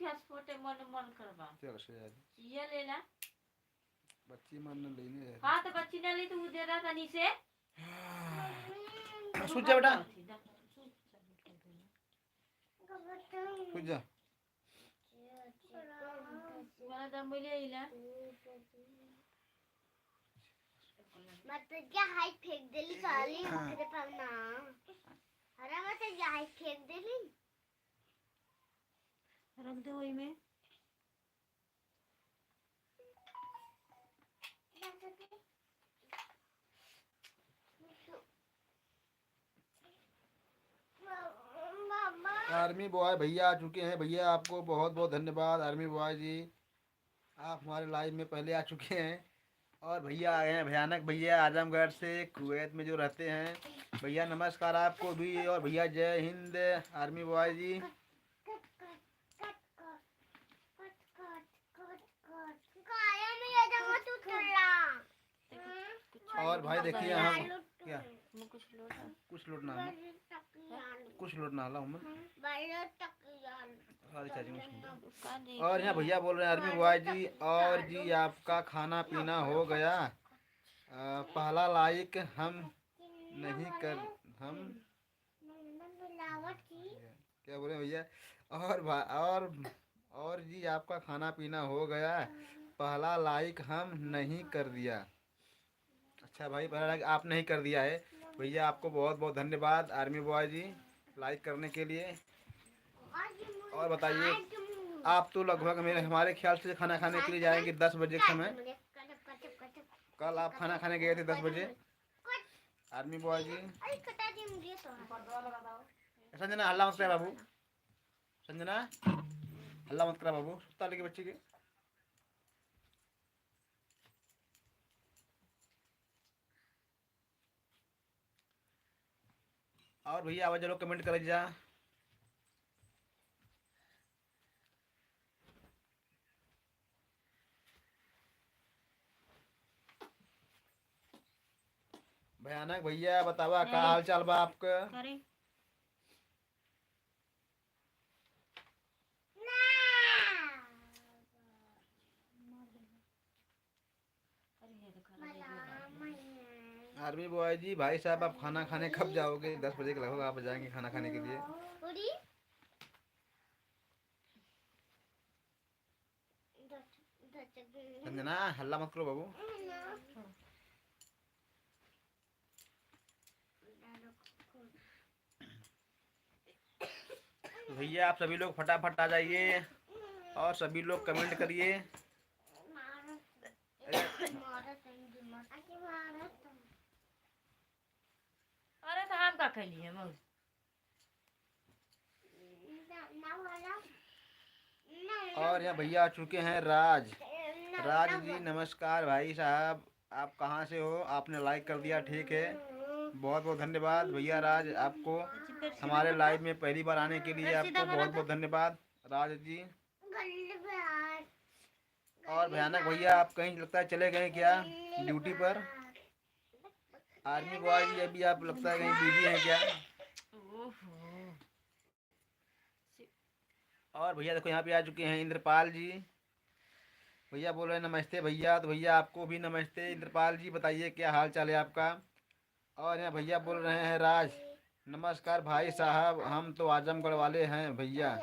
Hospital मन मन करवा चल से यार ये ले ला बच्ची मन न लेने है। हाँ तो बच्ची ने ली तो वो दे रहा तनी से सूझ जा बेटा सूझ जा वाला दम बोले इला मत क्या हाई फेंक देली काली करे पाना अरे मत क्या हाई फेंक देली रख दो वही में आर्मी बॉय भैया आ चुके हैं। भैया आपको बहुत बहुत धन्यवाद आर्मी बॉय जी, आप हमारे लाइव में पहले आ चुके हैं। और भैया आए हैं भयानक भैया आजमगढ़ से कुवैत में जो रहते हैं। भैया नमस्कार आपको भी। और भैया जय हिंद आर्मी बॉय जी। और भाई देखिए हम क्या कुछ लौटना ला और यहाँ भैया बोल रहे हैं आर्मी बॉय जी। और जी आपका खाना पीना हो गया? पहला लाइक हम नहीं कर हम क्या बोले भैया? और जी आपका खाना पीना हो गया? पहला लाइक हम नहीं कर दिया। अच्छा भाई पहला लाइक आप नहीं कर दिया है। भैया आपको बहुत बहुत धन्यवाद आर्मी बॉय जी लाइक करने के लिए। और बताइए आप तो लगभग मेरे हमारे ख्याल से खाना खाने के लिए जाएंगे 10 बजे के समय। कल आप खाना खाने गए थे 10 बजे आर्मी बॉय जी। संजना हल्ला मत करा बाबू, संजना हल्ला मत करा बाबू, सुता लेके बच्चे के। और भैया आवाज लोग कमेंट कर जा। भयानक भैया बतावा का हाल चाल बा आपका? आर्मी बॉय जी भाई साहब आप खाना खाने कब जाओगे? 10 बजे के लगभग आप जाएंगे खाना खाने के लिए। संजना हल्ला मत करो बाबू। भैया आप सभी लोग फटाफट आ जाइए और सभी लोग कमेंट करिए। अरे तो हम का खैली है मौज और यहाँ भैया आ चुके हैं राज जी नमस्कार भाई साहब, आप कहाँ से हो? आपने लाइक कर दिया, ठीक है, बहुत बहुत धन्यवाद भैया राज आपको हमारे लाइव में पहली बार आने के लिए आपको बहुत बहुत धन्यवाद राज जी। और भयानक भैया आप कहीं लगता है चले गए क्या ड्यूटी पर? आर्मी बॉय जी अभी आप लगता है कहीं बिजी हैं क्या? और भैया देखो यहाँ पे आ चुके हैं इंद्रपाल जी। भैया बोल रहे हैं नमस्ते भैया। तो भैया आपको भी नमस्ते इंद्रपाल जी, बताइए क्या हाल चाल है आपका? और यहाँ भैया बोल रहे हैं राज नमस्कार भाई साहब, हम तो आजमगढ़ वाले हैं भैया।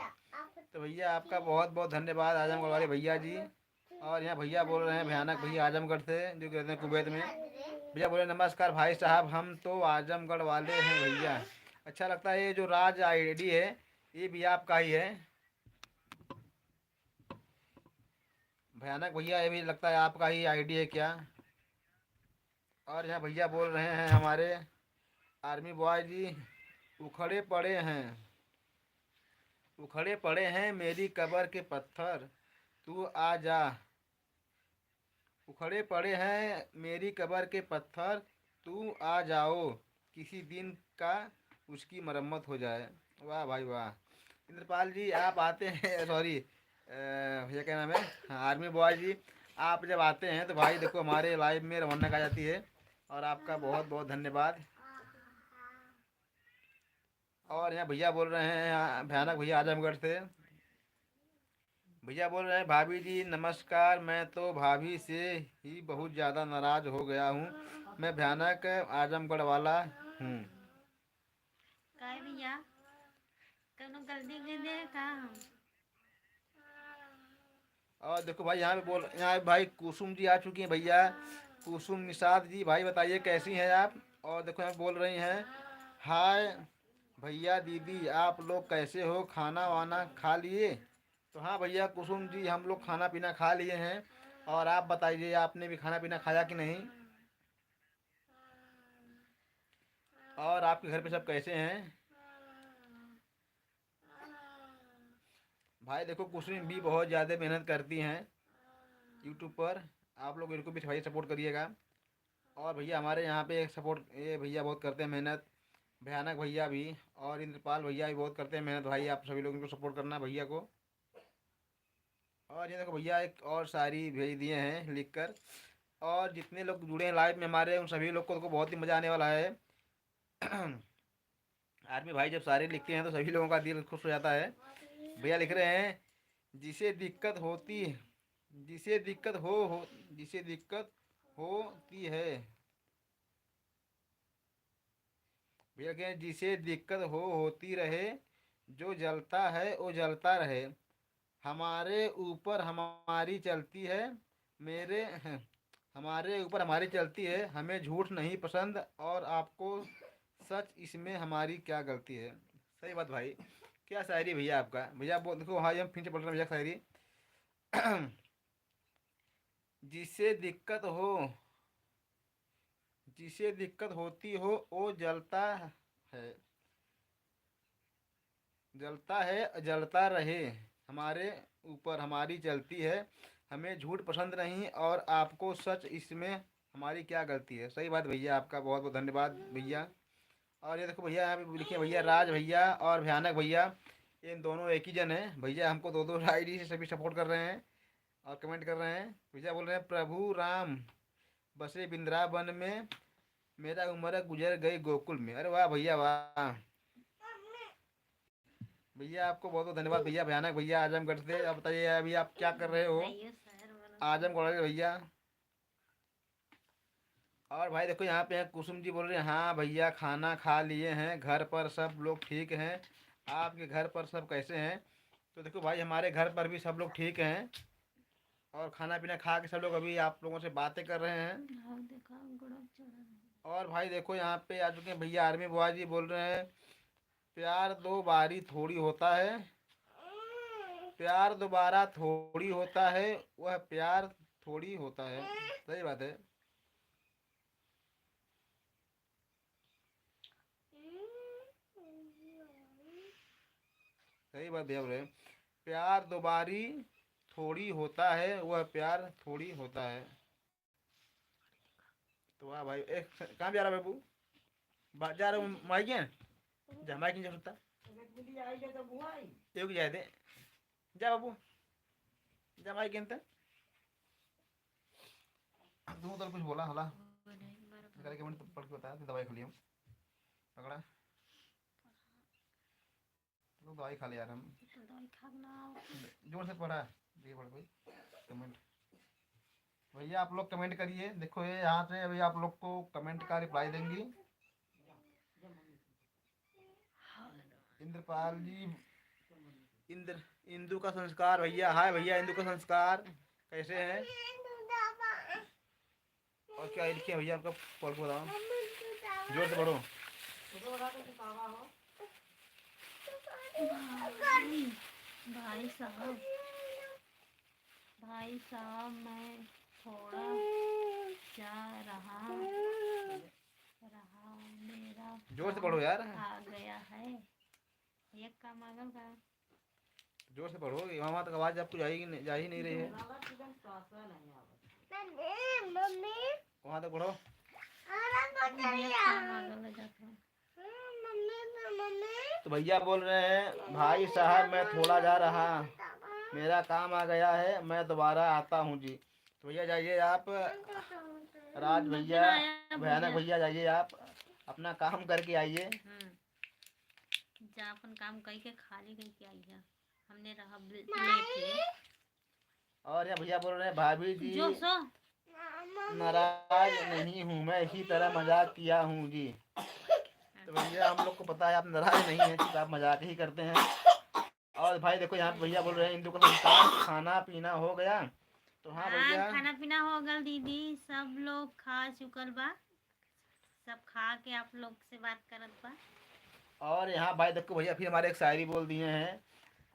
तो भैया आपका बहुत बहुत धन्यवाद आजमगढ़ वाले भैया जी। और यहाँ भैया बोल रहे हैं भयानक भैया आजमगढ़ से जो कहते हैं कुवैत में। भैया बोले नमस्कार भाई साहब, हम तो आजमगढ़ वाले हैं भैया। अच्छा लगता है ये जो राज आईडी है ये भी आपका ही है भयानक भैया, ये भी लगता है आपका ही आईडी है क्या? और यहाँ भैया बोल रहे हैं हमारे आर्मी बॉय जी उखड़े पड़े हैं मेरी कब्र के पत्थर तू आ जा। उखड़े पड़े हैं मेरी कब्र के पत्थर तू आ जाओ, किसी दिन का उसकी मरम्मत हो जाए। वाह भाई वाह इंद्रपाल जी आप आते हैं सॉरी भैया क्या नाम है, हाँ आर्मी बॉय जी आप जब आते हैं तो भाई देखो हमारे लाइव में रौनक आ जाती है। और आपका बहुत बहुत धन्यवाद। और यहाँ भैया बोल रहे हैं भयानक भैया आजमगढ़ से भैया बोल रहे हैं भाभी जी नमस्कार, मैं तो भाभी से ही बहुत ज़्यादा नाराज़ हो गया हूँ। मैं भयानक आजमगढ़ वाला हूँ। काय भैया कौनो गलती कर दे का हम? और देखो भाई यहाँ पे भाई कुसुम जी आ चुकी हैं भैया। कुसुम निषाद जी, भाई बताइए कैसी हैं आप। और देखो यहाँ बोल रही हैं हाय भैया दीदी आप लोग कैसे हो, खाना वाना खा लिए। तो हाँ भैया कुसुम जी हम लोग खाना पीना खा लिए हैं। और आप बताइए आपने भी खाना पीना खाया कि नहीं। और आपके घर पे सब कैसे हैं। भाई देखो कुसुम भी बहुत ज़्यादा मेहनत करती हैं यूट्यूब पर। आप लोग इनको भी भाई सपोर्ट करिएगा। और भैया हमारे यहाँ पे एक सपोर्ट ये भैया बहुत करते हैं मेहनत, भयानक भैया भी और इंद्रपाल भैया भी बहुत करते हैं मेहनत। भाई आप सभी लोग इनको सपोर्ट करना भैया को। और ये देखो भैया एक और शायरी भेज दिए हैं लिख कर। और जितने लोग जुड़े हैं लाइव में हमारे उन सभी लोग को बहुत ही मज़ा आने वाला है। आर्मी भाई जब शायरी लिखते हैं तो सभी लोगों का दिल खुश हो जाता है। भैया लिख रहे हैं जिसे दिक्कत होती जिसे दिक्कत हो जिसे दिक्कत होती है। भैया कह जिसे दिक्कत होती रहे, जो जलता है वो जलता रहे, हमारे ऊपर हमारी चलती है, मेरे हमारे ऊपर हमारी चलती है, हमें झूठ नहीं पसंद और आपको सच, इसमें हमारी क्या गलती है। सही बात भाई। क्या शायरी भैया आपका। भैया देखो हाँ हम फिर से पढ़ रहे हैं भैया शायरी। जिसे दिक्कत हो जिसे दिक्कत होती हो वो जलता है जलता रहे, हमारे ऊपर हमारी चलती है, हमें झूठ पसंद नहीं और आपको सच, इसमें हमारी क्या गलती है। सही बात भैया आपका, बहुत बहुत धन्यवाद भैया। और ये देखो भैया यहाँ पे लिखे भैया राज भैया और भयानक भैया, इन दोनों एक ही जन है भैया। हमको दो दो आईडी से सभी सपोर्ट कर रहे हैं और कमेंट कर रहे हैं। भैया बोल रहे हैं प्रभु राम बसे वृंदावन में, मेरा उम्र गुजर गई गोकुल में। अरे वाह भैया वाह। भैया आपको बहुत बहुत धन्यवाद भैया। भयानक भैया आजमगढ़ से। अब बताइए अभी आप क्या कर रहे हो आइए शहर वाला। आजमगढ़ के भैया। और भाई देखो यहाँ पे हैं कुसुम जी बोल रहे हैं हाँ भैया खाना खा लिए हैं, घर पर सब लोग ठीक हैं। आपके घर पर सब कैसे हैं। तो देखो भाई हमारे घर पर भी सब लोग ठीक हैं। और खाना पीना खा के सब लोग अभी आप लोगों से बातें कर रहे हैं। हाँ देखा गुड़क चढ़ा। और भाई देखो यहाँ पे आ चुके हैं भैया आर्मी बुआ जी बोल रहे हैं प्यार दो बारी थोड़ी होता है, प्यार दोबारा थोड़ी होता है, वह प्यार थोड़ी होता है। सही बात है। सही बात भैया बोल रहे हैं प्यार दोबारी थोड़ी होता है, वह प्यार थोड़ी होता है। तो वाह भाई एक कहाँ जा रहा है बाबू। जा रहा हूँ माइक है जा माइक नहीं जा सकता एक जाए दे जा बाबू जा माइक अंत तू तो कुछ बोला हला करके मैंने तो पढ़ के बताया दवाई खा लिया पकड़ा तो दवाई खा लिया यार हम दवाई खाना जोर से पढ़ा ये पढ़ कोई कमेंट। भैया आप लोग कमेंट करिए। देखो ये यहाँ से अभी आप लोग को कमेंट का रिप्लाई देंगी इंद्रपाल जी। इंदु का संस्कार भैया हाय भैया इंदु का संस्कार कैसे हैं। और क्या लिखे भैया आपका पढ़ को बताओ जोर से पढ़ो। भाई साहब मैं थोड़ा जा रहा मेरा जोर से पढ़ो यार आ गया है एक का मांगल का। जोर से पढ़ो वहाँ तक आवाज आपको जा ही नहीं रही है। वहाँ तक पढ़ो। तो भैया बोल रहे हैं भाई साहब मैं थोड़ा जा रहा, मेरा काम आ गया है, मैं दोबारा आता हूँ जी। तो भैया जाइए आप राज भैया भयानक भैया जाइए आप अपना काम करके आइए। जा अपन काम करके खाली करके आइए। हमने रहा लेके और यहाँ भैया बोल रहे हैं भाभी जी जो सो नाराज नहीं हूँ, मैं इसी तरह मजाक किया हूँ जी। तो भैया हम लोग को पता है आप नाराज नहीं हैं, सिर्फ आप मजाक ही करते हैं। और भाई देखो यहाँ पे भैया बोल रहे हैं इंदु का संस्कार खाना पीना हो गया। तो हाँ भैया खाना पीना हो गल दीदी, सब लोग खा चुकल बा, सब खा के आप लोग से बात करत बा। और यहाँ भाई देखो भैया फिर हमारे एक शायरी बोल दिए हैं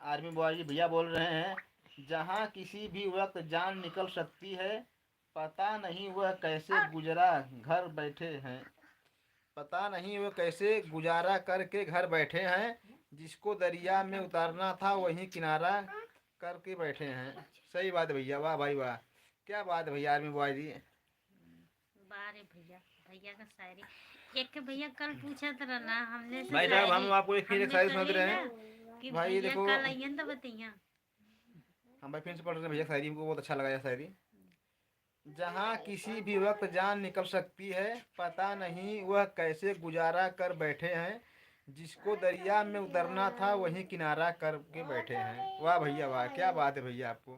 आर्मी बॉय जी। भैया बोल रहे हैं जहाँ किसी भी वक्त जान निकल सकती है, पता नहीं वह कैसे गुजरा घर बैठे हैं। पता नहीं वह कैसे गुजारा करके घर बैठे हैं, जिसको दरिया में उतारना था वही किनारा करके बैठे हैं। सही बात है भैया, वाह भाई वाह, क्या बात है भैया आर्मी बॉय जी। बारे भैया, भैया का शायरी एक के भैया कल पूछा था ना हमने से भाई साहब हम शायरी, आपको एक फिर एक हमने शायरी सुना कही रहे ना हैं। कि भाई भैया देखो कल आइयन तो बताइए। हम भाई फिर से पढ़ रहे हैं भैया शायरी, हमको बहुत अच्छा लगा यह शायरी। जहाँ किसी भी वक्त जान निकल सकती है, पता नहीं वह कैसे गुजारा कर बैठे हैं, जिसको दरिया में उतरना था वही किनारा करके बैठे हैं। वाह भैया वाह, क्या बात है भैया आपको।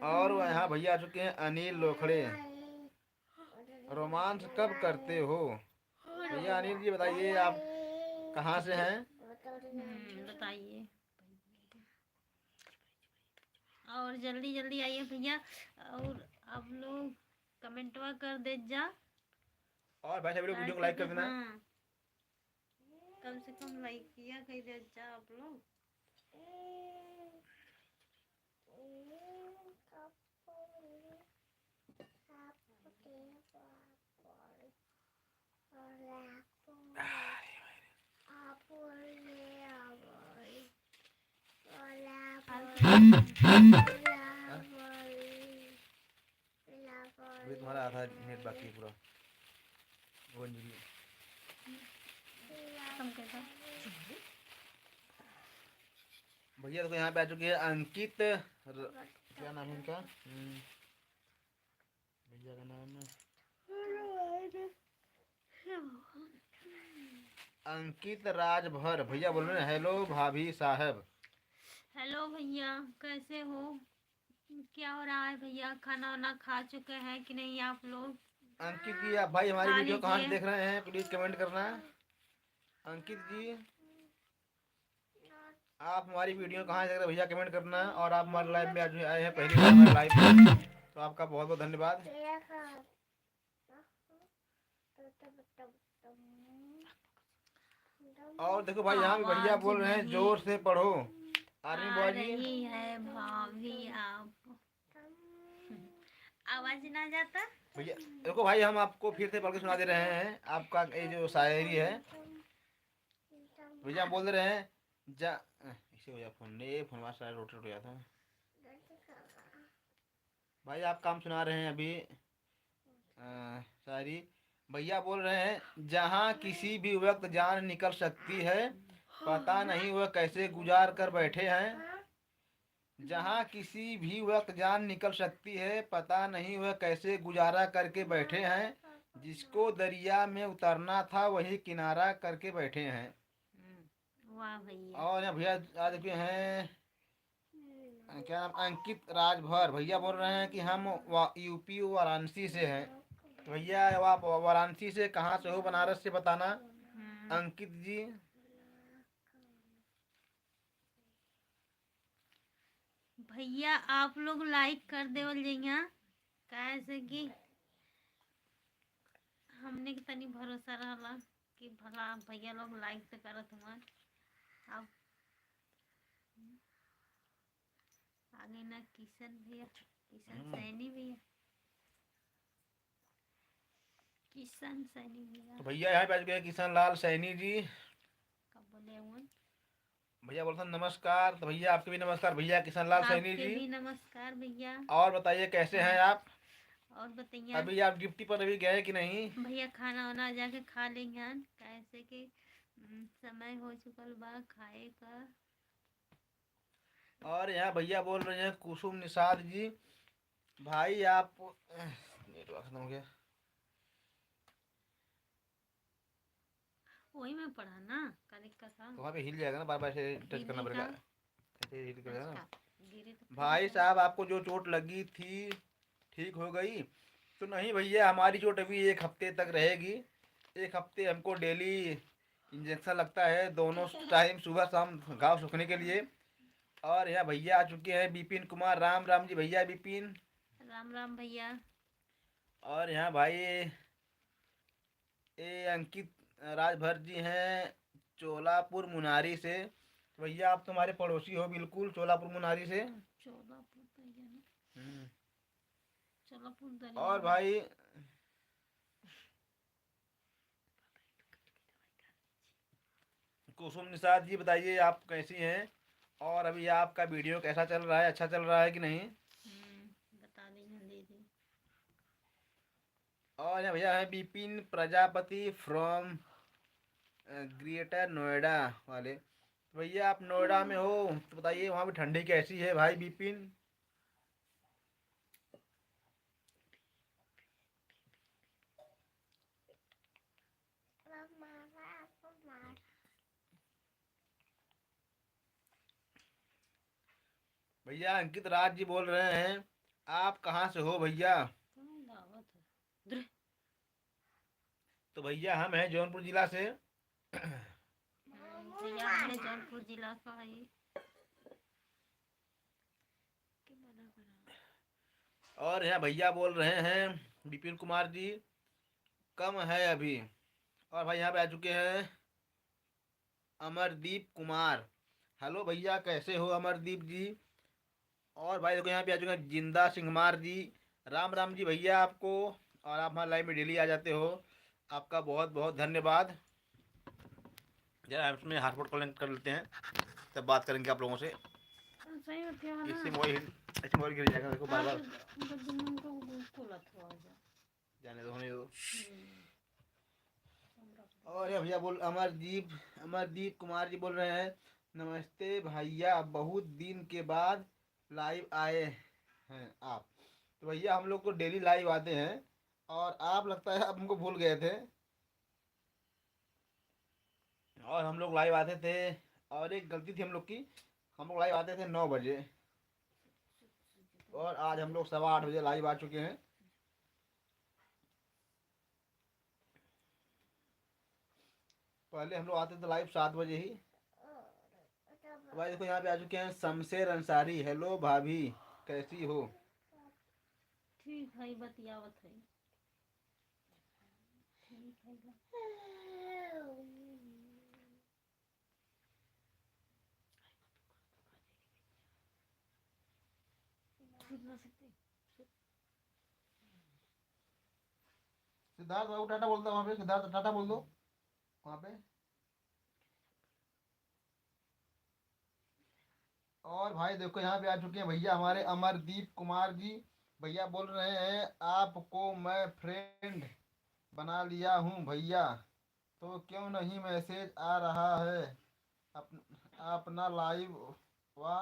और यहाँ भैया आ चुके हैं अनिल लोखड़े। रोमांस कब करते हो भैया? अनिल जी बताइए आप कहाँ से हैं? बताइए और जल्दी जल्दी आइए भैया, और आप लोग कमेंटवा कर दे जा, और भाई सभी लोग वीडियो को लाइक कर देना। हाँ, कम से कम लाइक किया कहीं दे जा आप लोग। अभी तुम्हारा आधा नेट बाकी है पूरा। कम कर दो। भैया देखो यहाँ पे आ चुके हैं अंकित क्या नाम है इनका? भैया का नाम है अंकित राजभर। भैया बोल रहे हैं हेलो भाभी साहब। हेलो भैया, कैसे हो? क्या हो रहा है भैया? खाना वाना खा चुके हैं कि नहीं आप लोग? अंकित जी आप भाई हमारी खा वीडियो कहाँ से लीजिए। देख रहे हैं प्लीज कमेंट करना। अंकित जी आप हमारी वीडियो कहाँ से देख रहे हैं भैया कमेंट करना। और आप हमारे लाइव में आज आए हैं पहली बार हमारे लाइव में, तो आपका बहुत बहुत धन्यवाद। और देखो भाई यहाँ पे भैया बोल रहे हैं जोर से पढ़ो। आर्मी आ बॉय जी रही है भाभी आप, आवाज ना जाता। भैया देखो भाई हम आपको फिर से पढ़ के सुना दे रहे हैं आपका ये जो शायरी है। भैया बोल रहे हैं जा इसे हो गया फोन, ये फोन वाला शायद रोटेट हो गया था। भाई आप काम सुना रहे हैं अभी शायरी। भैया बोल रहे हैं जहाँ किसी भी वक्त जान निकल सकती है, पता नहीं वह कैसे गुजार कर बैठे हैं। जहाँ किसी भी वक्त जान निकल सकती है, पता नहीं वह कैसे गुजारा करके बैठे हैं, जिसको दरिया में उतरना था वही किनारा करके बैठे हैं। वाह भैया। और यहाँ भैया आज के हैं क्या नाम अंकित राजभर। भैया बोल रहे हैं कि हम यूपी वाराणसी से हैं। तो भैया आप वाराणसी से कहाँ से हो बनारस से बताना अंकित जी। भैया आप लोग लाइक कर देवल जइया, काहे से कि हमने के तनी भरोसा रहला कि भला भैया लोग लाइक तो करत हुआ। अब आगे ना किशन भैया, किशन सैनी भैया, किशन सैनी भैया तो भैया यहाँ पे आज गए किशन लाल सैनी जी। कब बोले हुए? भैया बोलते हैं नमस्कार। तो भैया आपके भी नमस्कार भैया किशन लाल सैनी आपके जी। भी नमस्कार भैया। और बताइए कैसे हैं आप? और बताइए अभी आप ड्यूटी पर अभी गए कि नहीं? भैया, खाना वाना जाके खा लेंगे कैसे कि समय हो चुकल बा खाए का। और यहाँ भैया बोल रहे हैं कुसुम निषाद जी। भाई आप नेटवर्क खत्म हो गया। वही में पढ़ा ना, कल का था। तो वहाँ पे हिल जाएगा ना, बार बार से टच करना हिली पड़ेगा। था। ये कर देना। अच्छा, गिरी तो भाई फिर साहब आपको जो चोट लगी थी ठीक हो गई? तो नहीं भैया, हमारी चोट अभी 1 हफ्ते तक रहेगी। 1 हफ्ते हमको डेली इंजेक्शन लगता है, दोनों टाइम सुबह शाम घाव सूखने के लिए। और यहाँ भैया आ चुके हैं, बिपिन कुमार। राम राम जी भैया बिपिन। राम राम भैया। और यहाँ भाई ये अंकित राजभर जी हैं, चोलापुर मुनारी से। भैया आप तुम्हारे पड़ोसी हो बिल्कुल, चोलापुर मुनारी से। चोलापुर भैया ना, हम्म। चोलापुर और दरिया। भाई कुसुम निषाद जी बताइए आप कैसी हैं? और अभी आपका वीडियो कैसा चल रहा है, अच्छा चल रहा है कि नहीं? बता देंगे दीदी। और यहाँ भैया है बिपिन प्रजापति फ्रॉम ग्रेटर नोएडा वाले। तो भैया आप नोएडा में हो तो बताइए वहाँ पे ठंडी कैसी है भाई बिपिन? भैया अंकित राज जी बोल रहे हैं, आप कहाँ से हो भैया? दावत है। तो भैया हम हैं जौनपुर जिला से। भैया हमने जौनपुर जिला का है। और यहाँ भैया बोल रहे हैं विपिन कुमार जी, कम है अभी। और भाई यहाँ पे आ चुके हैं अमरदीप कुमार। हेलो भैया कैसे हो अमरदीप जी? और भाई देखो यहाँ पे आ चुके हैं जिंदा सिंहमार जी। राम राम जी भैया आपको। और आप हमारे लाइव में डेली आ जाते हो, आपका बहुत बहुत धन्यवाद। जरा हम इसमें हॉटस्पॉट कनेक्ट कर लेते हैं, तब बात करेंगे आप लोगों से। सही होती है ना। इससे मोबाइल गिर जाएगा, देखो बार बार। जाने दो, होने दो। और ये भैया बोल अमरदीप कुमार जी बोल रहे हैं, नमस्ते भैया, बहुत दिन के बाद लाइव आए हैं आप। तो भैया हम लोग तो डेली लाइव आते हैं, और आप लगता है आप हमको भूल गए थे। और हम लोग लाइव आते थे, और एक गलती थी हम लोग की, हम लोग लाइव आते थे 9 बजे, और आज हम लोग 8:15 लाइव आ चुके हैं। पहले हम लोग आते थे लाइव 7 बजे ही। भाई देखो यहाँ पे आ चुके हैं शमशेर अंसारी। हेलो भाभी कैसी हो? ठीक है, बतियावत है। ठीक है। सिद्धार्थ बाबू टाटा बोल दो वहाँ पे, सिद्धार्थ टाटा बोल दो वहाँ पे। और भाई देखो यहाँ पे आ चुके हैं भैया हमारे अमरदीप कुमार जी। भैया बोल रहे हैं आपको मैं फ्रेंड बना लिया हूँ भैया, तो क्यों नहीं मैसेज आ रहा है? अप, अपना लाइव वा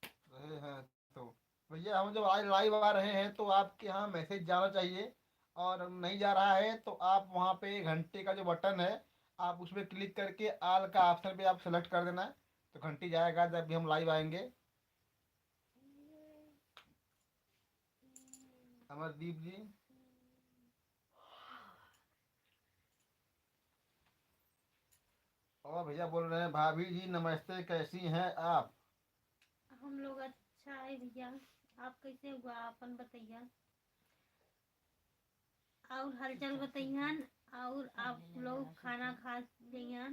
रहे हैं तो भैया हम जब आज लाइव आ रहे हैं तो आपके यहाँ मैसेज जाना चाहिए, और नहीं जा रहा है तो आप वहाँ पे घंटे का जो बटन है आप उस पर क्लिक करके आल का ऑप्शन पे आप सेलेक्ट कर देना, तो घंटी जाएगा जब भी हम लाइव आएंगे। अमरदीप जी। और भैया बोल रहे हैं भाभी जी नमस्ते, कैसी हैं आप? हम लोग अच्छा है भैया। आप कैसे हुआ अपन बताइए, और हालचाल बताइए। और आप लोग खाना खा लिए?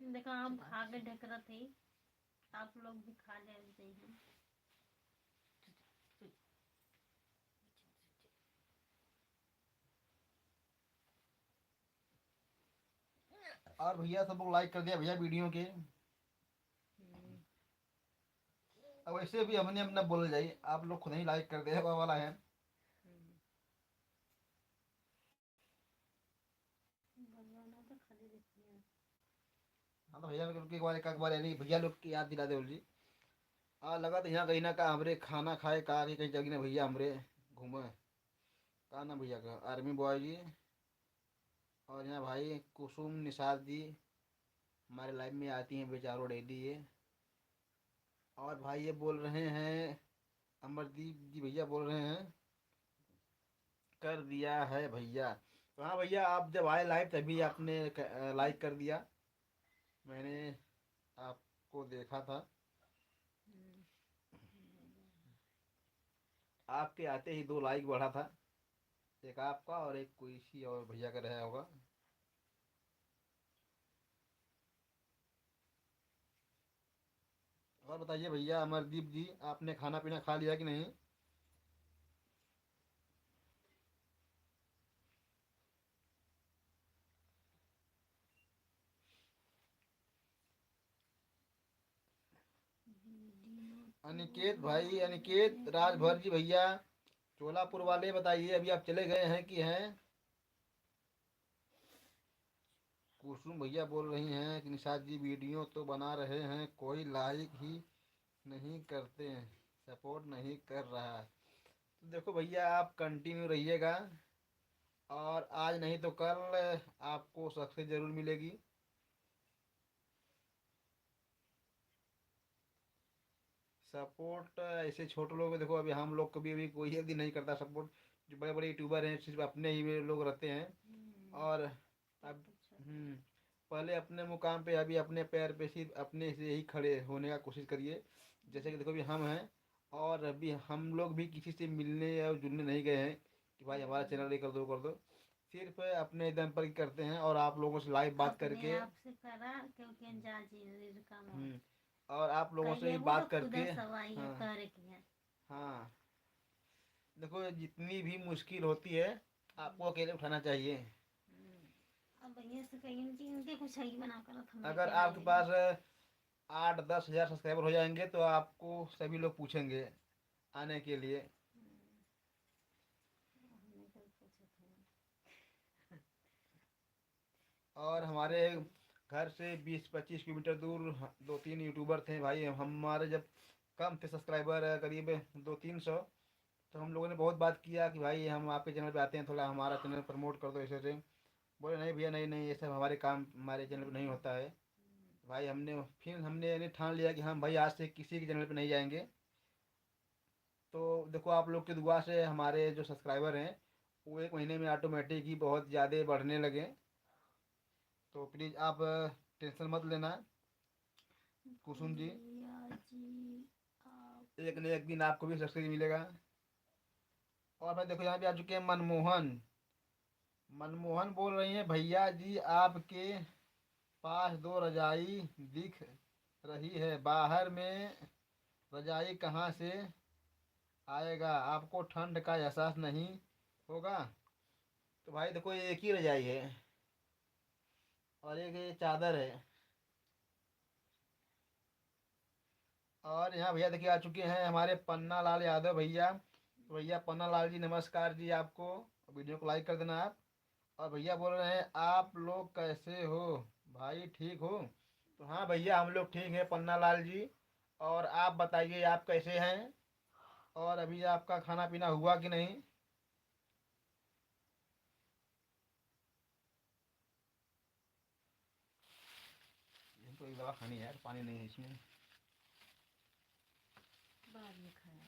देखा हम खा के ढकरा थे, आप लोग भी खा ले। और भैया सब लोग लाइक कर दिया भैया वीडियो के। अब वैसे भी हमने अपना बोल जाइए, आप लोग खुद ही लाइक कर दिया वाला है। हाँ तो भैया लोग एक बार यानी भैया लोग की याद दिला दे बोल जी। लगा तो यहाँ कहीं ना कहा हमरे खाना खाए कहा कि कहीं जगह ना भैया हमरे घूमे। कहा ना भैया का आर्मी बॉय जी। और यहाँ भाई कुसुम निषाद जी, हमारे लाइव में आती हैं बेचारों डेली ये। और भाई ये बोल रहे हैं, अमरदीप जी भैया बोल रहे हैं कर दिया है भैया। तो हाँ भैया, आप जब आए लाइव तभी आपने लाइक कर दिया, मैंने आपको देखा था। आपके आते ही 2 लाइक बढ़ा था, एक आपका और एक कोई सी और भैया का रहा होगा। और बताइए भैया अमरदीप जी, आपने खाना पीना खा लिया कि नहीं? अनिकेत भाई, अनिकेत राजभर जी भैया चोलापुर वाले, बताइए अभी आप चले गए हैं कि हैं? कुसुम भैया बोल रही हैं कि निषाद जी वीडियो तो बना रहे हैं, कोई लाइक ही नहीं करते हैं, सपोर्ट नहीं कर रहा है। तो देखो भैया, आप कंटिन्यू रहिएगा और आज नहीं तो कल आपको सक्सेस ज़रूर मिलेगी। सपोर्ट ऐसे छोटे लोग, देखो अभी हम लोग कभी अभी कोई अभी नहीं करता सपोर्ट। जो बड़े बड़े यूट्यूबर हैं सिर्फ अपने ही वे लोग रहते हैं। और अब पहले अपने मुकाम पे, अभी अपने पैर पे सिर्फ अपने से ही खड़े होने का कोशिश करिए। जैसे कि देखो अभी हम हैं, और अभी हम लोग भी किसी से मिलने या जुड़ने नहीं गए हैं कि भाई हमारा चैनल ये कर दो कर दो। सिर्फ अपने दम पर ही करते हैं, और आप लोगों से लाइव बात करके आपसे करा क्योंकि अनजान चीज काम है। हम्म, और आप लोगों से कहिए ही वो बात तो करके। खुदा सवाई है हाँ करे की है। हाँ, देखो जितनी भी मुश्किल होती है आपको अकेले उठाना चाहिए। अब भैया से कहीं इनके कुछ सही बना कर हम अगर लेके आ आपके जाएंगे। पास 8-10 हज़ार सब्सक्राइबर हो जाएंगे तो आपको सभी लोग पूछेंगे आने के लिए। हमने कल पूछा था। और हमारे घर से 20-25 किलोमीटर दूर 2-3 यूट्यूबर थे भाई, हमारे जब कम थे सब्सक्राइबर करीब 200-300, तो हम लोगों ने बहुत बात किया कि भाई हम आपके चैनल पे आते हैं, थोड़ा हमारा चैनल प्रमोट कर दो ऐसे ऐसे। बोले नहीं भैया, नहीं नहीं, ये सब हमारे काम हमारे चैनल पे नहीं होता है। भाई हमने यानी ठान लिया कि हम भाई आज से किसी के चैनल पे नहीं जाएंगे। तो देखो आप लोग की दुआ से हमारे जो सब्सक्राइबर हैं वो 1 महीने में ऑटोमेटिक ही बहुत ज़्यादा बढ़ने लगे। तो प्लीज़ आप टेंशन मत लेना कुसुम जी, भैया जी आप एक न एक दिन आपको भी सक्सेस मिलेगा। और भाई देखो यहाँ पे आ चुके हैं मनमोहन। मनमोहन बोल रही हैं भैया जी आपके पास 2 रजाई दिख रही है, बाहर में रजाई कहाँ से आएगा, आपको ठंड का एहसास नहीं होगा? तो भाई देखो ये एक ही रजाई है और एक ये चादर है। और यहाँ भैया देखिए आ चुके हैं हमारे पन्ना लाल यादव भैया। तो भैया पन्ना लाल जी नमस्कार जी आपको, वीडियो को लाइक कर देना आप। और भैया बोल रहे हैं आप लोग कैसे हो भाई, ठीक हो? तो हाँ भैया, हम लोग ठीक हैं पन्ना लाल जी। और आप बताइए आप कैसे हैं, और अभी आपका खाना पीना हुआ कि नहीं? तो एक दवा खानी है यार, पानी नहीं है इसमें। बाद में खाया।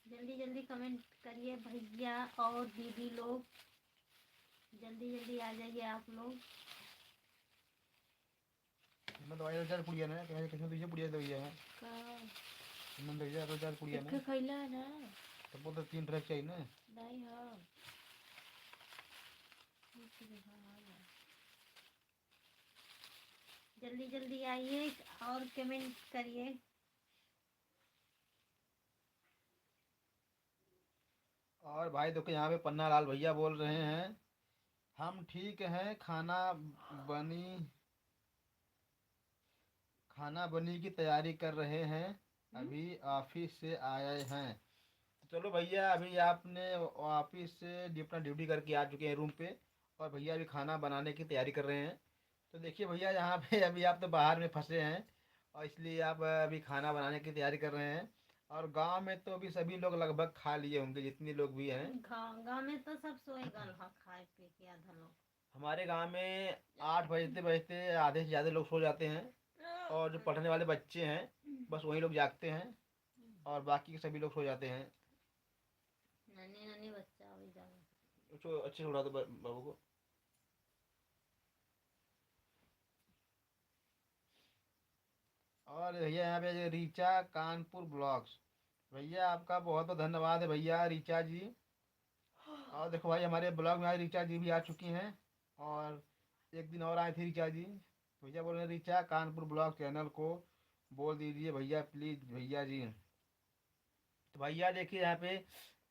जल्दी जल्दी कमेंट करिए भैया और दीदी लोग, जल्दी जल्दी आ जाइए आप लोग। मैं दवाई 2-4 पुड़िया ना कहीं किसी तुझे पुड़िया दे दिया है। का मैं दे दिया 2-4 पुड़िया ना, एक खैला है ना। तो वो तो 3 ट्रक चाहिए ना। नहीं हो जल्दी जल्दी आइए और कमेंट करिए। और भाई देखो यहाँ पे पन्ना लाल भैया बोल रहे हैं हम ठीक हैं, बनी खाना बनी की तैयारी कर रहे हैं, अभी ऑफिस से आए हैं। तो चलो भैया, अभी आपने ऑफिस से अपना ड्यूटी करके आ चुके हैं रूम पे, और भैया अभी खाना बनाने की तैयारी कर रहे हैं। तो देखिए भैया यहाँ पे अभी आप तो बाहर में फंसे हैं, और इसलिए आप अभी खाना बनाने की तैयारी कर रहे हैं। और गांव में तो अभी सभी लोग लगभग खा लिए होंगे, जितने लोग भी हैं। गाँव गाँव में तो सब सोए गल हा खाए पी के आधा लोग। हमारे गांव में 8 बजते बजते आधे से ज़्यादा लोग सो जाते हैं, और जो पढ़ने वाले बच्चे हैं बस वही लोग जागते हैं, और बाकी के सभी लोग सो जाते हैं। नन्हे नन्हे बच्चा अभी जाओ। उसको अच्छे से उड़ा दो बाबू को। और भैया यहाँ पे रीचा कानपुर ब्लॉग्स, भैया आपका बहुत बहुत धन्यवाद है भैया रीचा जी। और देखो भाई हमारे ब्लॉग में आज रीचा जी भी आ चुकी हैं, और एक दिन और आए थे रीचा जी। भैया बोल रहे हैं रीचा कानपुर ब्लॉग चैनल को बोल दीजिए भैया प्लीज़ भैया जी। तो भैया देखिए यहाँ पे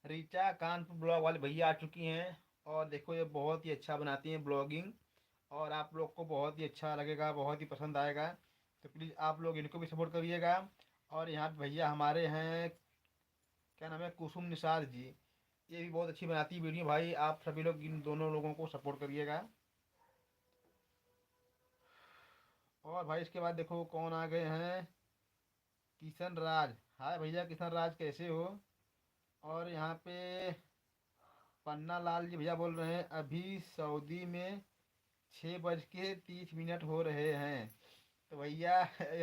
रीचा कानपुर ब्लॉग वाले भैया आ चुकी हैं, और देखो ये बहुत ही अच्छा बनाती हैं ब्लॉगिंग, और आप लोग को बहुत ही अच्छा लगेगा, बहुत ही पसंद आएगा। तो प्लीज़ आप लोग इनको भी सपोर्ट करिएगा। और यहाँ पे भैया हमारे हैं, क्या नाम है, कुसुम निषाद जी, ये भी बहुत अच्छी बनाती है वीडियो। भाई आप सभी लोग इन दोनों लोगों को सपोर्ट करिएगा। और भाई इसके बाद देखो कौन आ गए हैं, किशन राज। हाय भैया किशन राज कैसे हो। और यहाँ पे पन्ना लाल जी भैया बोल रहे हैं अभी सऊदी में 6:30 हो रहे हैं। तो भैया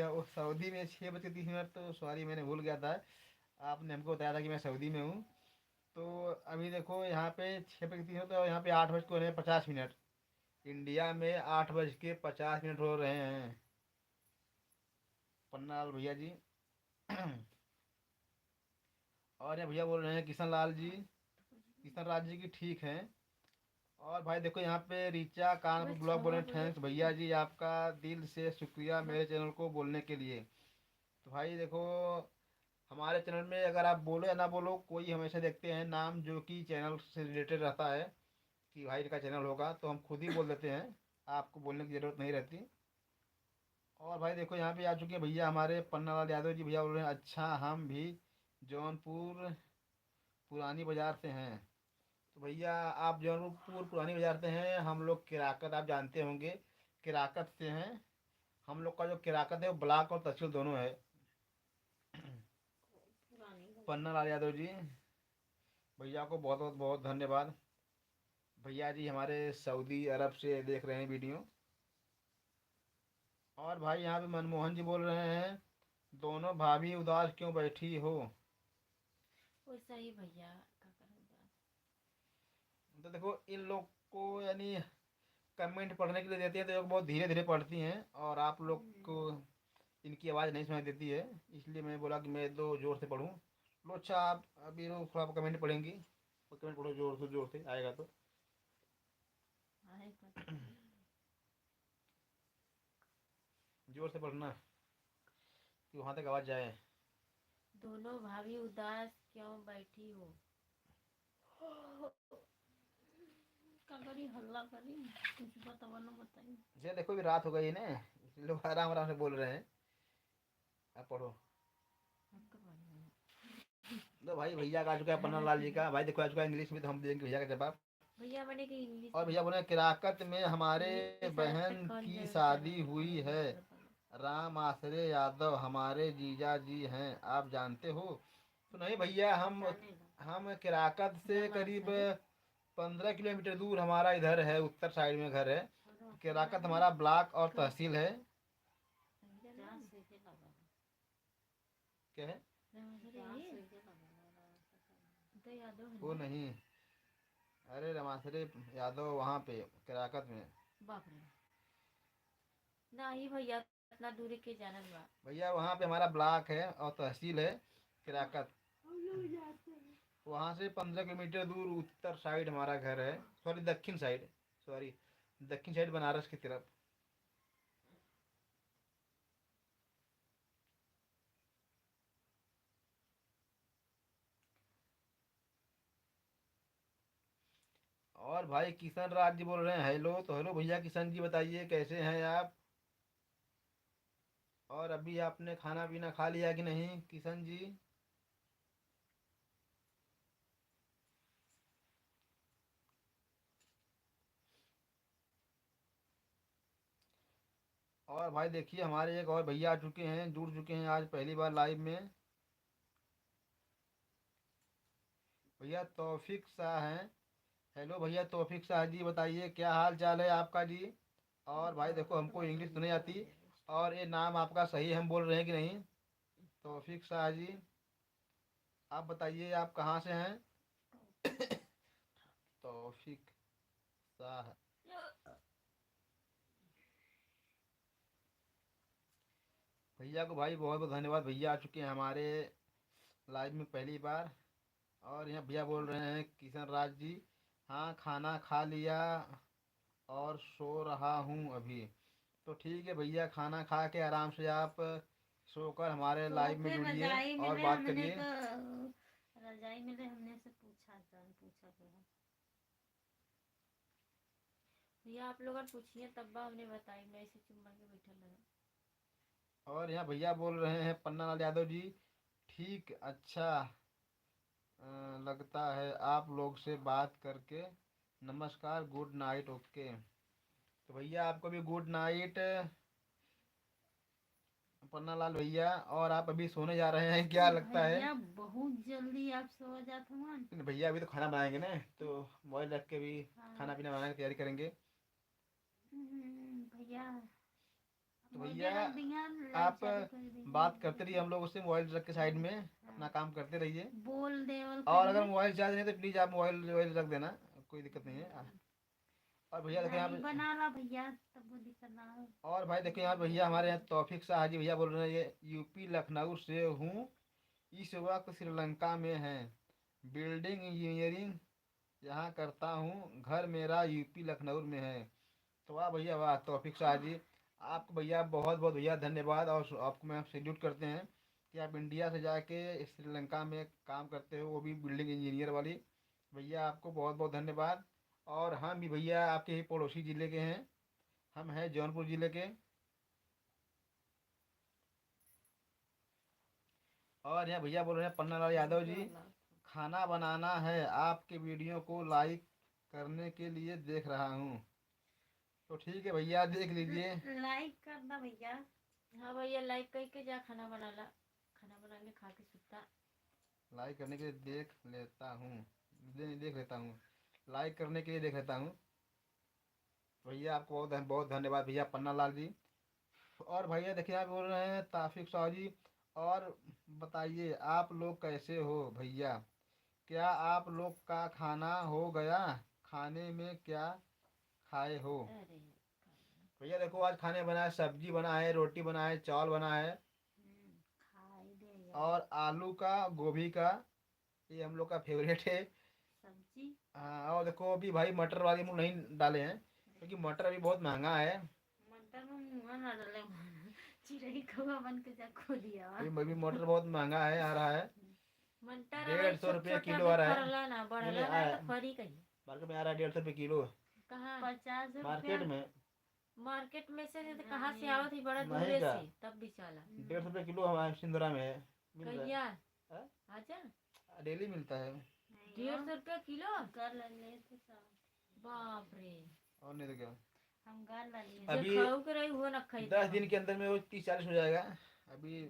वो सऊदी में 6:30, तो सॉरी मैंने भूल गया था, आपने हमको बताया था कि मैं सऊदी में हूँ। तो अभी देखो यहाँ पे 6:30 तो यहाँ पे 8:50। इंडिया में 8:50 हो रहे हैं पन्नालाल भैया जी। और ये भैया बोल रहे हैं किशन लाल जी, किशन राज जी की ठीक है। और भाई देखो यहाँ पे रीचा कानपुर बस ब्लॉग बोल रहे हैं 6 बजे थैंक्स भैया जी आपका दिल से शुक्रिया मेरे चैनल को बोलने के लिए। तो भाई देखो हमारे चैनल में अगर आप बोलो या ना बोलो, कोई हमेशा देखते हैं नाम जो कि चैनल से रिलेटेड रहता है कि भाई का चैनल होगा, तो हम खुद ही बोल देते हैं, आपको बोलने की ज़रूरत नहीं रहती। और भाई देखो यहाँ पे आ चुके हैं भैया हमारे पन्नालाल यादव जी, भैया बोल रहे हैं अच्छा हम भी जौनपुर पुरानी बाजार से हैं। तो भैया आप जौनपुर पुरानी बाजार से हैं, हम लोग किराकत आप जानते होंगे, किराकत से हैं। हम लोग का जो किराकत है वो ब्लॉक और तहसील दोनों है। पुरानी पन्नालाल यादव जी भैया को बहुत बहुत बहुत धन्यवाद। भैया जी हमारे सऊदी अरब से देख रहे हैं वीडियो। और भाई यहाँ पे मनमोहन जी बोल रहे हैं दोनों भाभी उदास क्यों बैठी हो। वैसा ही भैया का करूँगा। तो देखो इन लोग को यानी कमेंट पढ़ने के लिए देते हैं तो ये लोग बहुत धीरे धीरे पढ़ती हैं, और आप लोग को इनकी आवाज़ नहीं सुनाई देती है, इसलिए मैं बोला कि मैं तो ज़ोर से पढ़ूँ। लो अच्छा आप अभी लोग थोड़ा कमेंट पढ़ेंगी, तो कमेंट पढ़ो ज़ोर से आएगा तो। आएगा तो। ज़ोर से पढ़ना कि वहाँ तक आवाज़ जाए। दोनों भाभी उदास क्यों बैठी हो। का करी हल्ला करी, कुछ बतावा ना बताई। ये देखो भी रात हो गई ना, इसलिए लोग आराम आराम से बोल रहे हैं। अब पढ़ो। तो भाई भैया का आ चुका है पन्ना लाल जी का, भाई देखो आ चुका है इंग्लिश में, तो हम देंगे भैया का जवाब। भैया मैंने कि इंग्लिश और में भैया बोले किराकत में हमारे इंग्लिश बहन कौन की जरूरत शादी हुई है, है। राम आश्रय यादव हमारे जीजा जी हैं, आप जानते हो। तो नहीं भैया हम किराकत से करीब 15 किलोमीटर दूर हमारा इधर है, उत्तर साइड में घर है। किराकत हमारा ब्लॉक और तहसील है। क्या है वो नहीं, अरे रमाश्री यादव वहाँ पे किराकत में। बाप रे नहीं भैया इतना दूरी के जानत बा। भैया वहाँ पे हमारा ब्लॉक है और तहसील है किराकत। वहाँ से 15 किलोमीटर दूर उत्तर साइड हमारा घर है, सॉरी दक्षिण साइड, सॉरी दक्षिण साइड बनारस की तरफ। और भाई किशन राज जी बोल रहे हैं हेलो, तो हेलो भैया किशन जी बताइए कैसे हैं आप। और अभी आपने खाना पीना खा लिया कि नहीं किशन जी। और भाई देखिए हमारे एक और भैया आ चुके हैं, जुड़ चुके हैं आज पहली बार लाइव में। भैया तौफीक शाह हैं। हेलो भैया तौफीक शाह जी, बताइए क्या हाल चाल है आपका जी। और भाई देखो हमको इंग्लिश तो नहीं आती, और ये नाम आपका सही हम बोल रहे हैं कि नहीं। तौफीक शाह जी, आप बताइए आप कहाँ से हैं। तौफीक शाह। भैया को भाई बहुत बहुत धन्यवाद, भैया आ चुके हैं हमारे लाइव में पहली बार। और यहाँ भैया बोल रहे हैं किशन राज जी, हाँ खाना खा लिया और सो रहा हूँ अभी। तो ठीक है भैया, खाना खा के आराम से आप सोकर हमारे तो लाइव में फिर जुड़िए रजाई और मिले बात हमने करिए। तो रजाई मिले हमने से पूछा था, पूछा क्या भैया आप लोग और पूछिए तब बा हमने बताई, मैं ऐसे चुम्मा के बैठल रहे। और यहाँ भैया बोल रहे हैं पन्ना लाल यादव जी, ठीक अच्छा लगता है आप लोग से बात करके। नमस्कार, गुड नाइट, ओके। तो भैया आपको भी गुड नाइट पन्ना लाल भैया। और आप अभी सोने जा रहे हैं क्या लगता है। भैया बहुत जल्दी आप सो जाते मन। लेकिन भैया अभी तो खाना बनाएंगे ना, तो मोबाइल रख के भी खाना हाँ। पीना बनाने की तैयारी करेंगे। भैया तो मोबाइल भैया रख दिया, लाइट आप चालू कर दिया। बात करते रहिए हम लोग से, मोबाइल रख के साइड में अपना काम करते रहिए। बोल देवल और अगर करिए। मोबाइल चार्ज नहीं है तो प्लीज़ आप मोबाइल रख देना, कोई दिक्कत नहीं है। और भैया देखो यहाँ नहीं पे, बना ला भैया, तब वो दिक्कत ना हो। और भाई देखो यहाँ भैया हमारे यहाँ तौफीक शाह जी भैया बोल रहे हैं, ये यूपी लखनऊ से हूँ, इस वक्त श्रीलंका में है, बिल्डिंग इंजीनियरिंग यहाँ करता हूँ, घर मेरा यूपी लखनऊ में है। तो वाह भैया वाह तौफीक शाह जी, आपको भैया बहुत बहुत भैया धन्यवाद। और आपको मैं सैल्यूट करते हैं कि आप इंडिया से जाके श्रीलंका में काम करते हो, वो भी बिल्डिंग इंजीनियर वाली। भैया आपको बहुत बहुत धन्यवाद। और हम भी भैया आपके ही पड़ोसी ज़िले के हैं, हम हैं जौनपुर ज़िले के। और यहाँ भैया बोल रहे हैं पन्ना लाल यादव जी, खाना बनाना है, आपके वीडियो को लाइक करने के लिए देख रहा हूँ। तो ठीक है भैया देख लीजिए। लाइक करना भैया। हाँ भैया लाइक करके जा, खाना बना ला, खाना बना के खा के सुता। लाइक करने के लिए देख लेता हूँ, देख लेता हूँ, लाइक करने के लिए देख लेता हूँ। भैया आपको बहुत बहुत धन्यवाद भैया पन्ना लाल जी। और भैया देखिए आप बोल रहे हैं ताफिक शाह जी, और बताइए आप लोग कैसे हो भैया, क्या आप लोग का खाना हो गया, खाने में क्या खाए हो। अरे भैया देखो आज खाने बनाए, सब्जी बना है, रोटी बना है, चावल बना है, खाई देगा और आलू का गोभी का, ये हम लोग का फेवरेट है। सब्जी। हाँ, और देखो अभी भाई मटर वाली हम लोग नहीं डाले हैं, क्योंकि मटर अभी बहुत महंगा है। मटर में मुँह ना डाले, चिड़ई कौवा बन के जा खो दिया। अभी मटर बहुत महंगा है, आ रहा है मटर अब 150 रुपये छोटा किलो भी आ रहा है। फरला ना, नहीं नहीं बढ़ला ना तो फरी कहीं। मार्केट में आ रहा है 150 रुपये किलो। कहाँ 50 मार्केट रुपया। में मार्केट में से तो कहाँ से आवत ही, बड़ा नहीं दूरे का से, तब भी चला 150 रुपये किलो हमारे सिंधुरा में है, मिल रहा कहिया है। आजा। डेली मिलता है। 150 रुपया किलो, कर ले तो सब। बाप रे। और नहीं तो क्या, हम कर ला लिए। अभी जे खाऊ के रही वो न खाई 10 दिन के अंदर में वो 30-40 हो जाएगा। अभी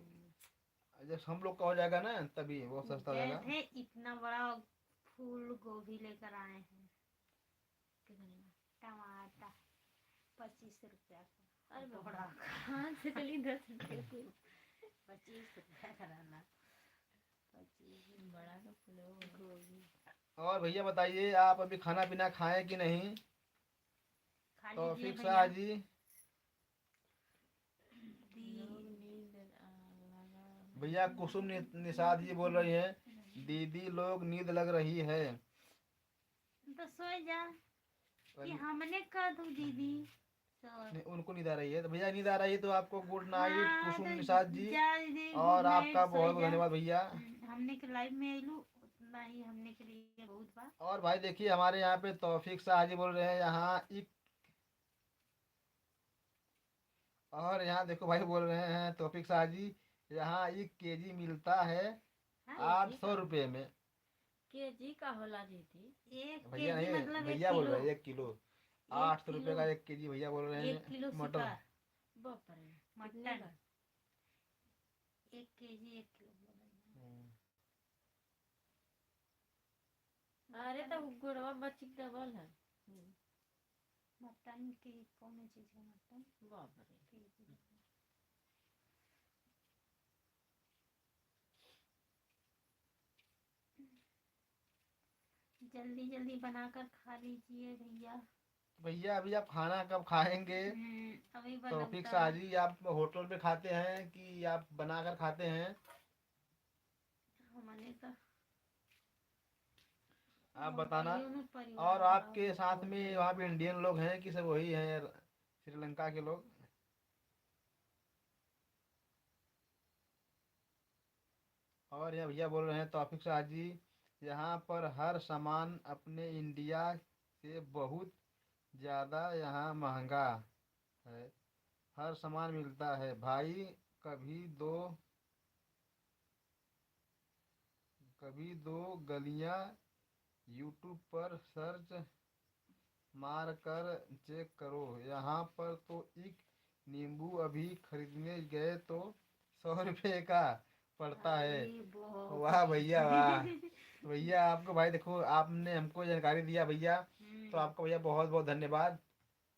जब हम लोग का हो जाएगा ना तभी वो सस्ता हो गए जाएगा। थे, इतना बड़ा फूल गोभी लेकर आए हैं। टमाटर 25 रुपया का। अरे बड़ा कहाँ से चली 10 रुपये को। 25 रुपया कराना। 25 बड़ा का फूलो गोभी। और भैया बताइए आप अभी खाना पीना खाएं कि नहीं। खा लीजिए तौफीक भैया। शाह जी, भैया कुसुम निषाद जी बोल रही हैं, दीदी लोग नींद लग रही है। तो सो जा कि हमने कह दूं दीदी सो। नहीं, उनको नींद आ रही है, तो भैया नींद आ रही है तो आपको गुड नाइट हाँ कुसुम तो निषाद जी। जा दीदी, और गुड नाइट, आपका सो बहुत बहुत जा। धन्यवाद भैया। हमने के लाइव में आइलू उतना ही हमने के लिए बहुत बार। और भाई देखिए हमारे यहाँ पे तौफीक शाह जी बोल रहे हैं, यहाँ एक, और यहाँ देखो भाई बोल रहे हैं तौफीक शाह जी, यहाँ 1 केजी मिलता है हाँ? 800 रुपये में। केजी का होला दीदी। 1 भैया केजी नहीं, मतलब 1 भैया बोल किलो। रहे हैं 1 किलो, 800 रुपये का 1 केजी भैया बोल रहे 1 हैं किलो मटर। शिकार बाप रे कितने मटन। का? 1 केजी 1 किलो बोला। अरे तो गुड़वा बच्ची डबल है। मटन की कौन चीज है? मटन बाप रे। जल्दी जल्दी बनाकर खा लीजिए भैया। भैया अभी आप खाना कब खाएंगे? अभी तौफीक बनता शाह है। जी, आप होटल पे खाते हैं कि आप बनाकर खाते हैं? हमने तो आप बताना। मुंबईयों में परिवार और बड़ा आपके साथ में वहाँ पे इंडियन लोग हैं कि सब वही हैं, श्रीलंका के लोग? और ये भैया बोल रहे हैं तौफीक शाह जी, यहाँ पर हर सामान अपने इंडिया से बहुत ज़्यादा यहाँ महंगा है। हर सामान मिलता है भाई। कभी दो कभी दो गलियाँ यूट्यूब पर सर्च मार कर चेक करो। यहाँ पर तो एक नींबू अभी खरीदने गए तो 100 रुपये का पड़ता है। अरे बहुत वाह भैया वाह। तो भैया आपको भाई देखो, आपने हमको जानकारी दिया भैया, तो आपको भैया बहुत बहुत धन्यवाद।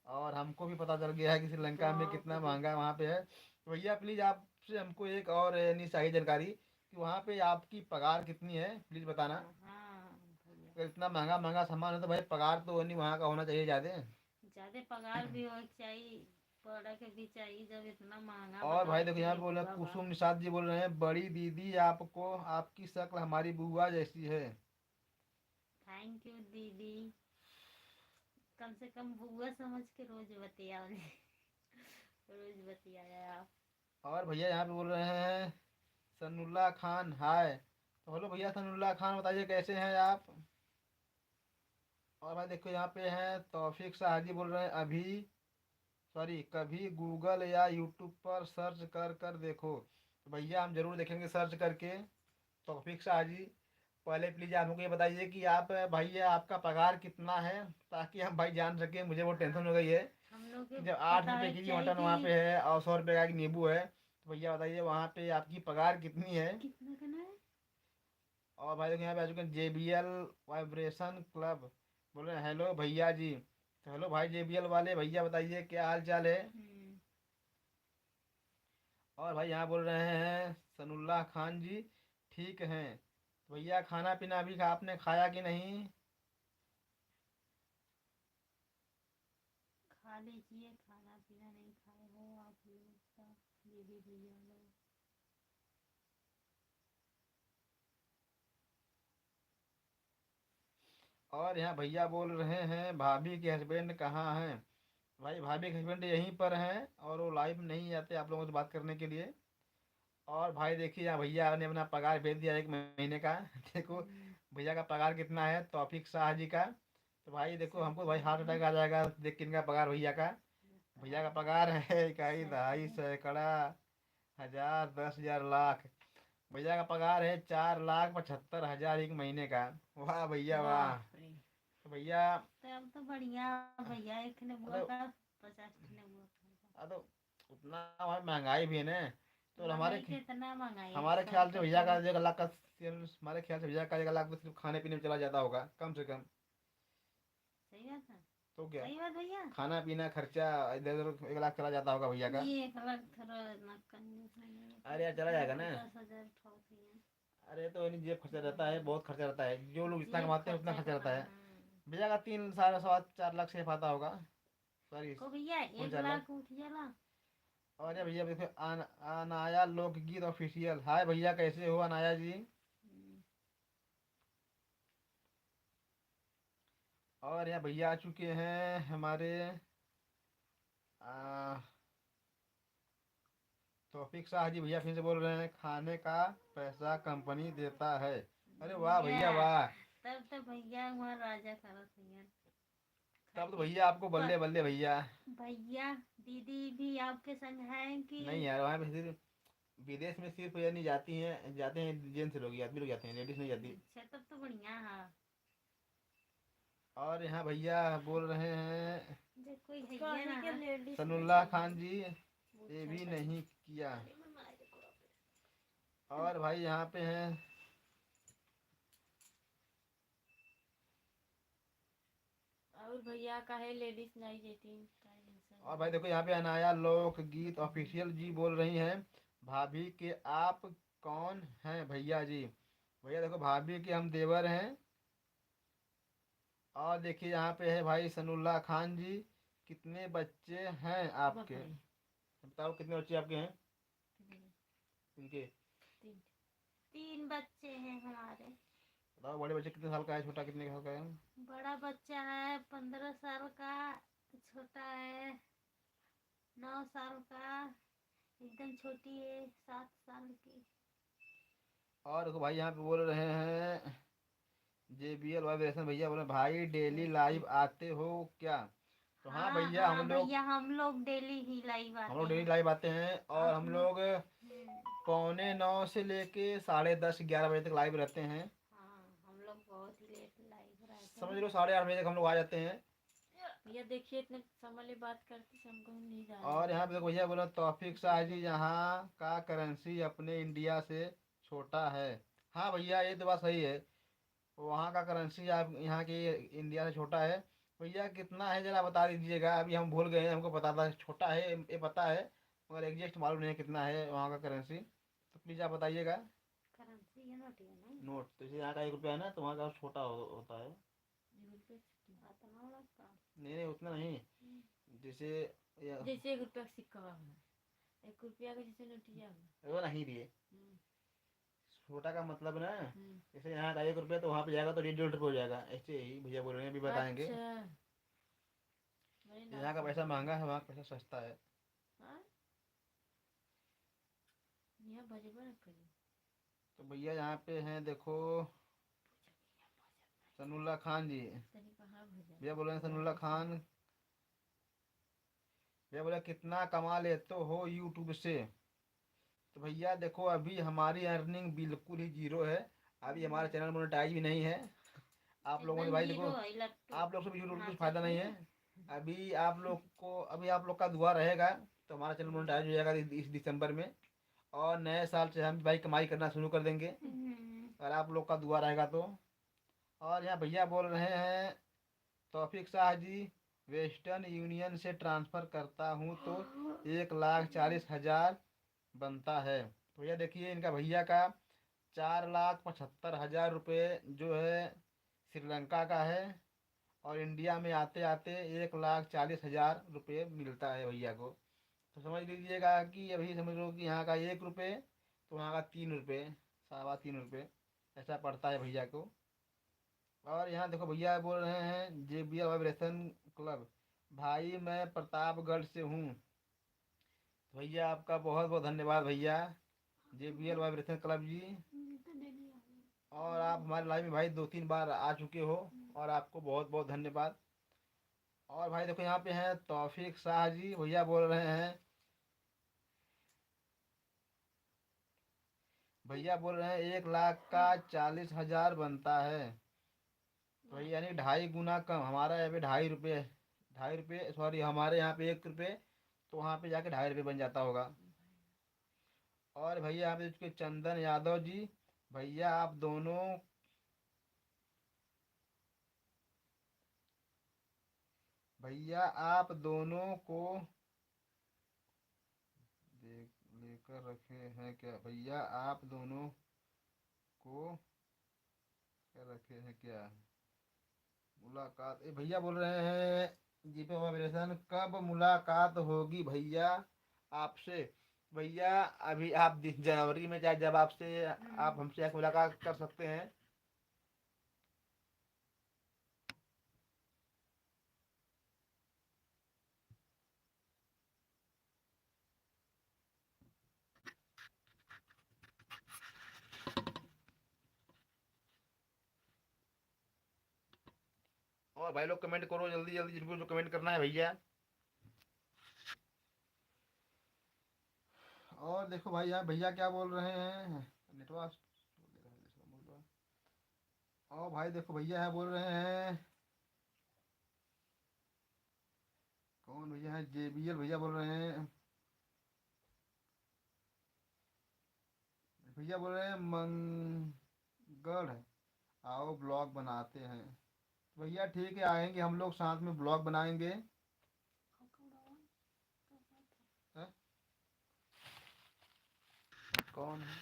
और हमको भी पता चल गया है कि श्रीलंका में कितना महंगा वहाँ पे है। तो भैया प्लीज़ आपसे हमको एक और यानी चाहिए जानकारी कि वहाँ पे आपकी पगार कितनी है, प्लीज़ बताना। हाँ भैया, अगर इतना महंगा महंगा सामान है तो भाई पगार तो नहीं वहाँ का होना चाहिए ज़्यादा। ज्यादा पगार भी हो चाहिए, पड़ा के भी चाहिए जब इतना महंगा और बता भाई देखो यहाँ दिए पे बोल रहे हैं, बाबा। कुसुम निषाद जी बोल रहे हैं, बड़ी दीदी आपको आपकी शक्ल हमारी बुआ जैसी है। थैंक यू दीदी, कम से कम बुआ समझ के रोज बतिया रोज बतियाया आप। और भैया यहाँ पे बोल रहे हैं सनुल्ला खान हाय। तो हेलो भैया सनुल्ला खान, बताइए कैसे हैं आप? और भाई देखो यहाँ पे हैं तौफीक शाह जी बोल रहे हैं, अभी सॉरी कभी गूगल या यूट्यूब पर सर्च कर कर देखो। तो भैया हम जरूर देखेंगे सर्च करके। तौफीक शाह जी, पहले प्लीज़ आप हमको ये बताइए कि आप भैया आपका पगार कितना है, ताकि हम भाई जान सकें। मुझे वो टेंशन हो गई है हम लोग के कि जब 8 रुपए पता की भी चाहिए मटन वहाँ पे कि है और 100 रुपये का एक नींबू है, तो भैया बताइए वहाँ पे आपकी पगार कितनी है? कितना करना है। और भाई देखो यहाँ पे आ चुके हैं JBL वाइब्रेशन क्लब, बोल रहे हैं हेलो भैया जी। तो हेलो भाई JBL वाले भैया, बताइए क्या हाल चाल है? और भाई यहाँ बोल रहे हैं सनुल्लाह खान जी, ठीक हैं। तो भैया खाना पीना अभी आपने खाया कि नहीं? खा लीजिए, खाना पीना नहीं खाए हो आप लोग का, दीदी भैया लोग। और यहाँ भैया बोल रहे हैं भाभी के हस्बैंड कहाँ हैं? भाई भाभी के हस्बैंड यहीं पर हैं और वो लाइव नहीं आते आप लोगों से बात करने के लिए। और भाई देखिए यहाँ भैया ने अपना पगार भेज दिया 1 महीने का। देखो भैया का पगार कितना है तौफीक शाह जी का। तो भाई देखो हमको भाई हार्ट अटैक आ जाएगा देख के इनका पगार भैया का। भैया का पगार है इकाई दहाई सैकड़ा हजार 10,000 लाख। भैया का पगार है 4,75,000 एक महीने का। वाह भैया वाह। बाप रे, तो भैया तब तो बढ़िया भैया, एक ने बुआ तो का 50 ने बुआ का। तो उतना हमारी महंगाई भी है ना, तो महंगाई कितना महंगाई है, हमारे 100 ख्याल से रुपये भैया तो का 1 लाख का हमारे ख्याल से भैया का 1 लाख तो सिर्फ खाने पीने में चला जाता होगा कम से कम। सही बात है। तो क्या सही बात भैया, खाना पीना खर्चा इधर उधर 1 लाख चला जाता होगा भैया का। ये 1 लाख थोड़ा ना करने से नहीं, अरे यार चला जाएगा ना। 50,000 ठोक दिए। अरे तो यानी जेब खर्चा रहता है, बहुत खर्चा रहता है, जो लोग जितना जेब कमाते हैं उतना खर्चा खर्चा रहता करना है। भैया का 3 साढ़े 4 लाख सेफ आता होगा। सॉरी को भैया, कौन 1 लाख 4 लाख। उठ जाला। और ये भैया देखो अनाया लोकगीत ऑफिशियल, हाय भैया कैसे हो अनाया जी? और यहाँ भैया आ चुके हैं हमारे आ, तौफीक शाह जी भैया फिर से बोल रहे हैं खाने का पैसा कंपनी देता है। अरे वाह भैया या, वाह। तब तो भैया वहाँ राजा खड़ा भैया। तब तो भैया आपको बल्ले बल्ले भैया। भैया दीदी भी आपके संग है कि नहीं यार वहाँ पे सिर्फ विदेश में सिर्फ ये नहीं जाती हैं, जाते हैं जेंट्स लोग ही, आदमी लोग जाते हैं, लेडीज नहीं जाती। अच्छा, तब तो बढ़िया है। और यहाँ भैया बोल रहे हैं जो कोई है ना, सनुल्लाह खान जी ये भी नहीं किया। और भाई यहाँ पे हैं और भैया का है लेडीज नाइट 18 और भाई देखो यहाँ पे अनाया लोकगीत ऑफिशियल जी बोल रही हैं, भाभी के आप कौन हैं भैया जी। भैया देखो भाभी के हम देवर हैं। और देखिए यहाँ पे है भाई सनुल्ला खान जी, कितने बच्चे हैं आपके, बताओ कितने बच्चे आपके हैं इनके। तीन। 3 बच्चे हैं हमारे। बताओ बड़े बच्चे कितने साल का है, छोटा कितने साल का है। बड़ा बच्चा है 15 साल का, छोटा है 9 साल का, एकदम छोटी है 7 साल की। और देखो भाई यहाँ पे बोल रहे हैं JBL वाइब्रेशन भैया बोले भाई डेली लाइव आते हो क्या। तो हाँ हाँ भैया हाँ भैया, हम लोग डेली ही लाइव हम आते लोग डेली हैं। लाइव आते हैं। और हम अपने लोग 9:15 से लेके 10:30-11 बजे तक लाइव रहते हैं। हाँ, हम लोग बहुत ही लेट लाइव रहते समझ हैं। लो 8:30 बजे तक हम लोग आ जाते हैं। भैया देखिए इतने समय ले बात करते से हमको नींद आ और रही यहाँ है। पे देखो भैया बोला तौफीक शाह जी यहाँ का करेंसी अपने इंडिया से छोटा है। हाँ भैया ये तो बात सही है, वहाँ का करेंसी आप यहाँ के इंडिया से छोटा है। भैया कितना है जरा बता दीजिएगा, अभी हम भूल गए हैं, हमको पता था छोटा है ये पता है, मगर एग्जैक्ट मालूम नहीं है कितना है वहाँ का करेंसी, तो प्लीज़ आप बताइएगा। करेंसी है नोट है ना। नोट तो जैसे यहाँ का 1 रुपया है ना, तो वहाँ का छोटा होता है। इतना बड़ा का। नहीं नहीं उतना नहीं, जैसे जैसे 1 रुपया का सिक्का हुआ, 1 रुपया का जैसे नोटिया हुआ। वो नहीं दिए, हम्म, छोटा का मतलब ना, हम्म। जैसे यहाँ का 1 रुपया तो वहाँ पे जाएगा तो 1.5 रुपये हो जाएगा, ऐसे ही भैया बोल रहे हैं, अभी बताएंगे। अच्छा मैंने ना यहाँ का पैसा महंगा है, वहाँ का पैसा सस्ता है। हाँ यहाँ बजबा न करी। तो भैया यहाँ पे हैं देखो सनुल्ला खान जी, तनी कहाँ भजा भैया बोल रहे हैं सनुल्ला खान, भैया बोले कितना कमा लेते हो यूट्यूब से। तो भैया देखो अभी हमारी अर्निंग बिल्कुल ही जीरो है, अभी हमारा चैनल मोनेटाइज भी नहीं है। आप लोगों ने एकदम भाई जीरो देखो, है लट्टू। आप लोग से भी कुछ हाँ, फायदा नहीं है। अभी आप लोग को, अभी आप लोग का दुआ रहेगा तो हमारा चैनल मोनेटाइज हो जाएगा इस दिसंबर में, और नए साल से हम भाई कमाई करना शुरू कर देंगे, अगर आप लोग का दुआ रहेगा तो। और यहाँ भैया बोल रहे हैं तौफीक शाह जी, वेस्टर्न यूनियन से ट्रांसफ़र करता हूँ तो 1,40,000 बनता है। तो भैया देखिए इनका भैया का 4,75,000 रुपये जो है श्रीलंका का है, और इंडिया में आते आते 1,40,000 रुपये मिलता है भैया को। तो समझ लीजिएगा कि अभी समझ लो कि यहाँ का 1 रुपये तो वहाँ का 3 रुपये, 3.25 रुपये ऐसा पड़ता है भैया को। और यहाँ देखो भैया बोल रहे हैं JBL वाइब्रेशन क्लब, भाई मैं प्रतापगढ़ से हूँ। भैया आपका बहुत बहुत धन्यवाद भैया, JBL वाइब्रेशन क्लब जी। और आप हमारे लाइव में भाई 2-3 बार आ चुके हो, और आपको बहुत बहुत धन्यवाद। और भाई देखो यहाँ पे हैं तौफीक शाह जी, भैया बोल रहे हैं, भैया बोल रहे हैं 1,40,000 बनता है। तो भैया यानी 2.5 गुना कम, हमारा यहाँ पे 2.5 रुपये, 2.5 रुपये सॉरी, हमारे यहाँ पे 1 रुपये, तो वहाँ पे जाके 2.5 रुपये बन जाता होगा। और भैया यहाँ पे चुके चंदन यादव जी, भैया आप दोनों, भैया आप दोनों को देख लेकर रखे हैं क्या, भैया आप दोनों को कर रखे हैं क्या मुलाकात। भैया बोल रहे हैं जी पे वाइब्रेशन, कब मुलाकात होगी भैया आपसे। भैया अभी आप जनवरी में चाहे जब आपसे आप हमसे आके मुलाकात कर सकते हैं। और भाई लोग कमेंट करो जल्दी जल्दी, जिनको जो कमेंट करना है भैया। और देखो भाई यहाँ भैया क्या बोल रहे हैं, नेटवर्क। और भाई देखो भैया है बोल रहे हैं, कौन भैया है, JBL भैया बोल रहे हैं, भैया बोल रहे हैं मंगल आओ ब्लॉग बनाते हैं। भैया ठीक है, आएंगे हम लोग, साथ में ब्लॉग बनाएंगे। हैं? कौन है?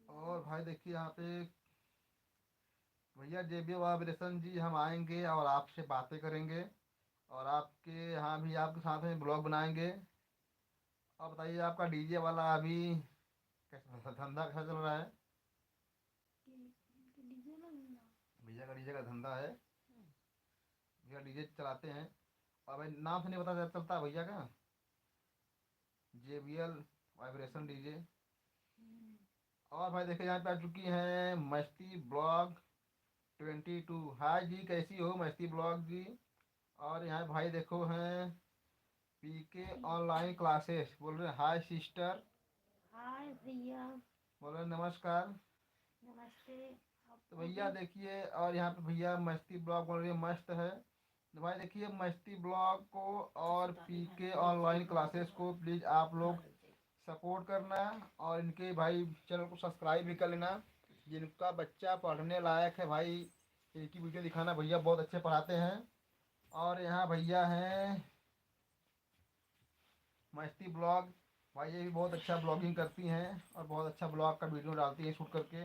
और भाई देखिए यहाँ पे भैया जेबी वाइब्रेशन जी, हम आएंगे और आपसे बातें करेंगे और आपके यहाँ भी आपके साथ में ब्लॉग बनाएंगे। और बताइए आपका डीजे वाला अभी कैसा धंधा कैसा चल रहा है? भैया का डीजे का धंधा है, भैया डीजे चलाते हैं। और भाई नाम से नहीं पता चलता भैया का, JBL वाइब्रेशन डीजे। और भाई देखिए यहाँ पे आ चुकी हैं मस्ती ब्लॉग 22। हाय जी, कैसी हो मस्ती ब्लॉग जी? और यहाँ भाई देखो हैं PK ऑनलाइन क्लासेस, बोल रहे हैं हाय सिस्टर, हाय भैया, बोल रहे हैं नमस्कार। नमस्ते। तो आपको भैया भी। देखिए, और यहाँ पे भैया मस्ती ब्लॉग बोल रही है मस्त है। तो भाई देखिए मस्ती ब्लॉग को और PK ऑनलाइन क्लासेस को प्लीज़ आप लोग सपोर्ट करना, और इनके भाई चैनल को सब्सक्राइब भी कर लेना। जिनका बच्चा पढ़ने लायक है भाई, इनकी वीडियो दिखाना, भैया बहुत अच्छे पढ़ाते हैं। और यहाँ भैया हैं मस्ती ब्लॉग, भाई ये भी बहुत अच्छा ब्लॉगिंग करती हैं और बहुत अच्छा ब्लॉग का वीडियो डालती हैं शूट करके।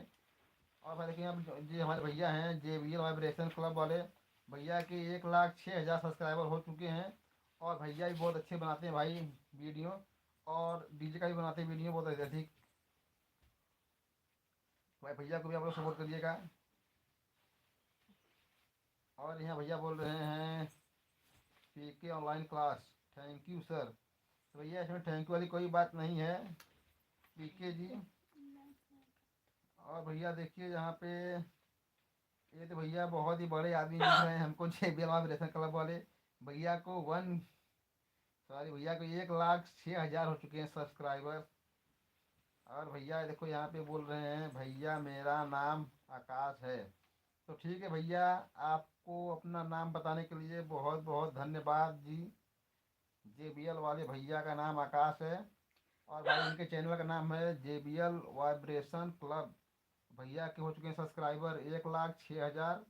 और भाई देखिए यहाँ जी हमारे भैया हैं JBL वाइब्रेशन क्लब वाले, भैया के 1,06,000 सब्सक्राइबर हो चुके हैं। और भैया भी बहुत अच्छे बनाते हैं भाई वीडियो, और डीजे का भी बनाते हैं वीडियो बहुत अधिक। भाई भैया को भी आप लोग सपोर्ट करिएगा। और यहाँ भैया बोल रहे हैं PK online class, thank you sir. तो भैया इसमें थैंक यू वाली कोई बात नहीं है PK जी। और भैया देखिए यहाँ पे ये तो भैया बहुत ही बड़े आदमी दिख रहे हैं हमको JBL वाइब्रेशन क्लब वाले। भैया को 1,06,000 हो चुके हैं सब्सक्राइबर। और भैया देखो यहाँ पे बोल रहे हैं भैया मेरा नाम आकाश है। तो ठीक है भैया, आपको अपना नाम बताने के लिए बहुत बहुत धन्यवाद जी। JBL वाले भैया का नाम आकाश है, और भाई इनके चैनल का नाम है JBL वाइब्रेशन क्लब। भैया के हो चुके हैं सब्सक्राइबर 1,06,000।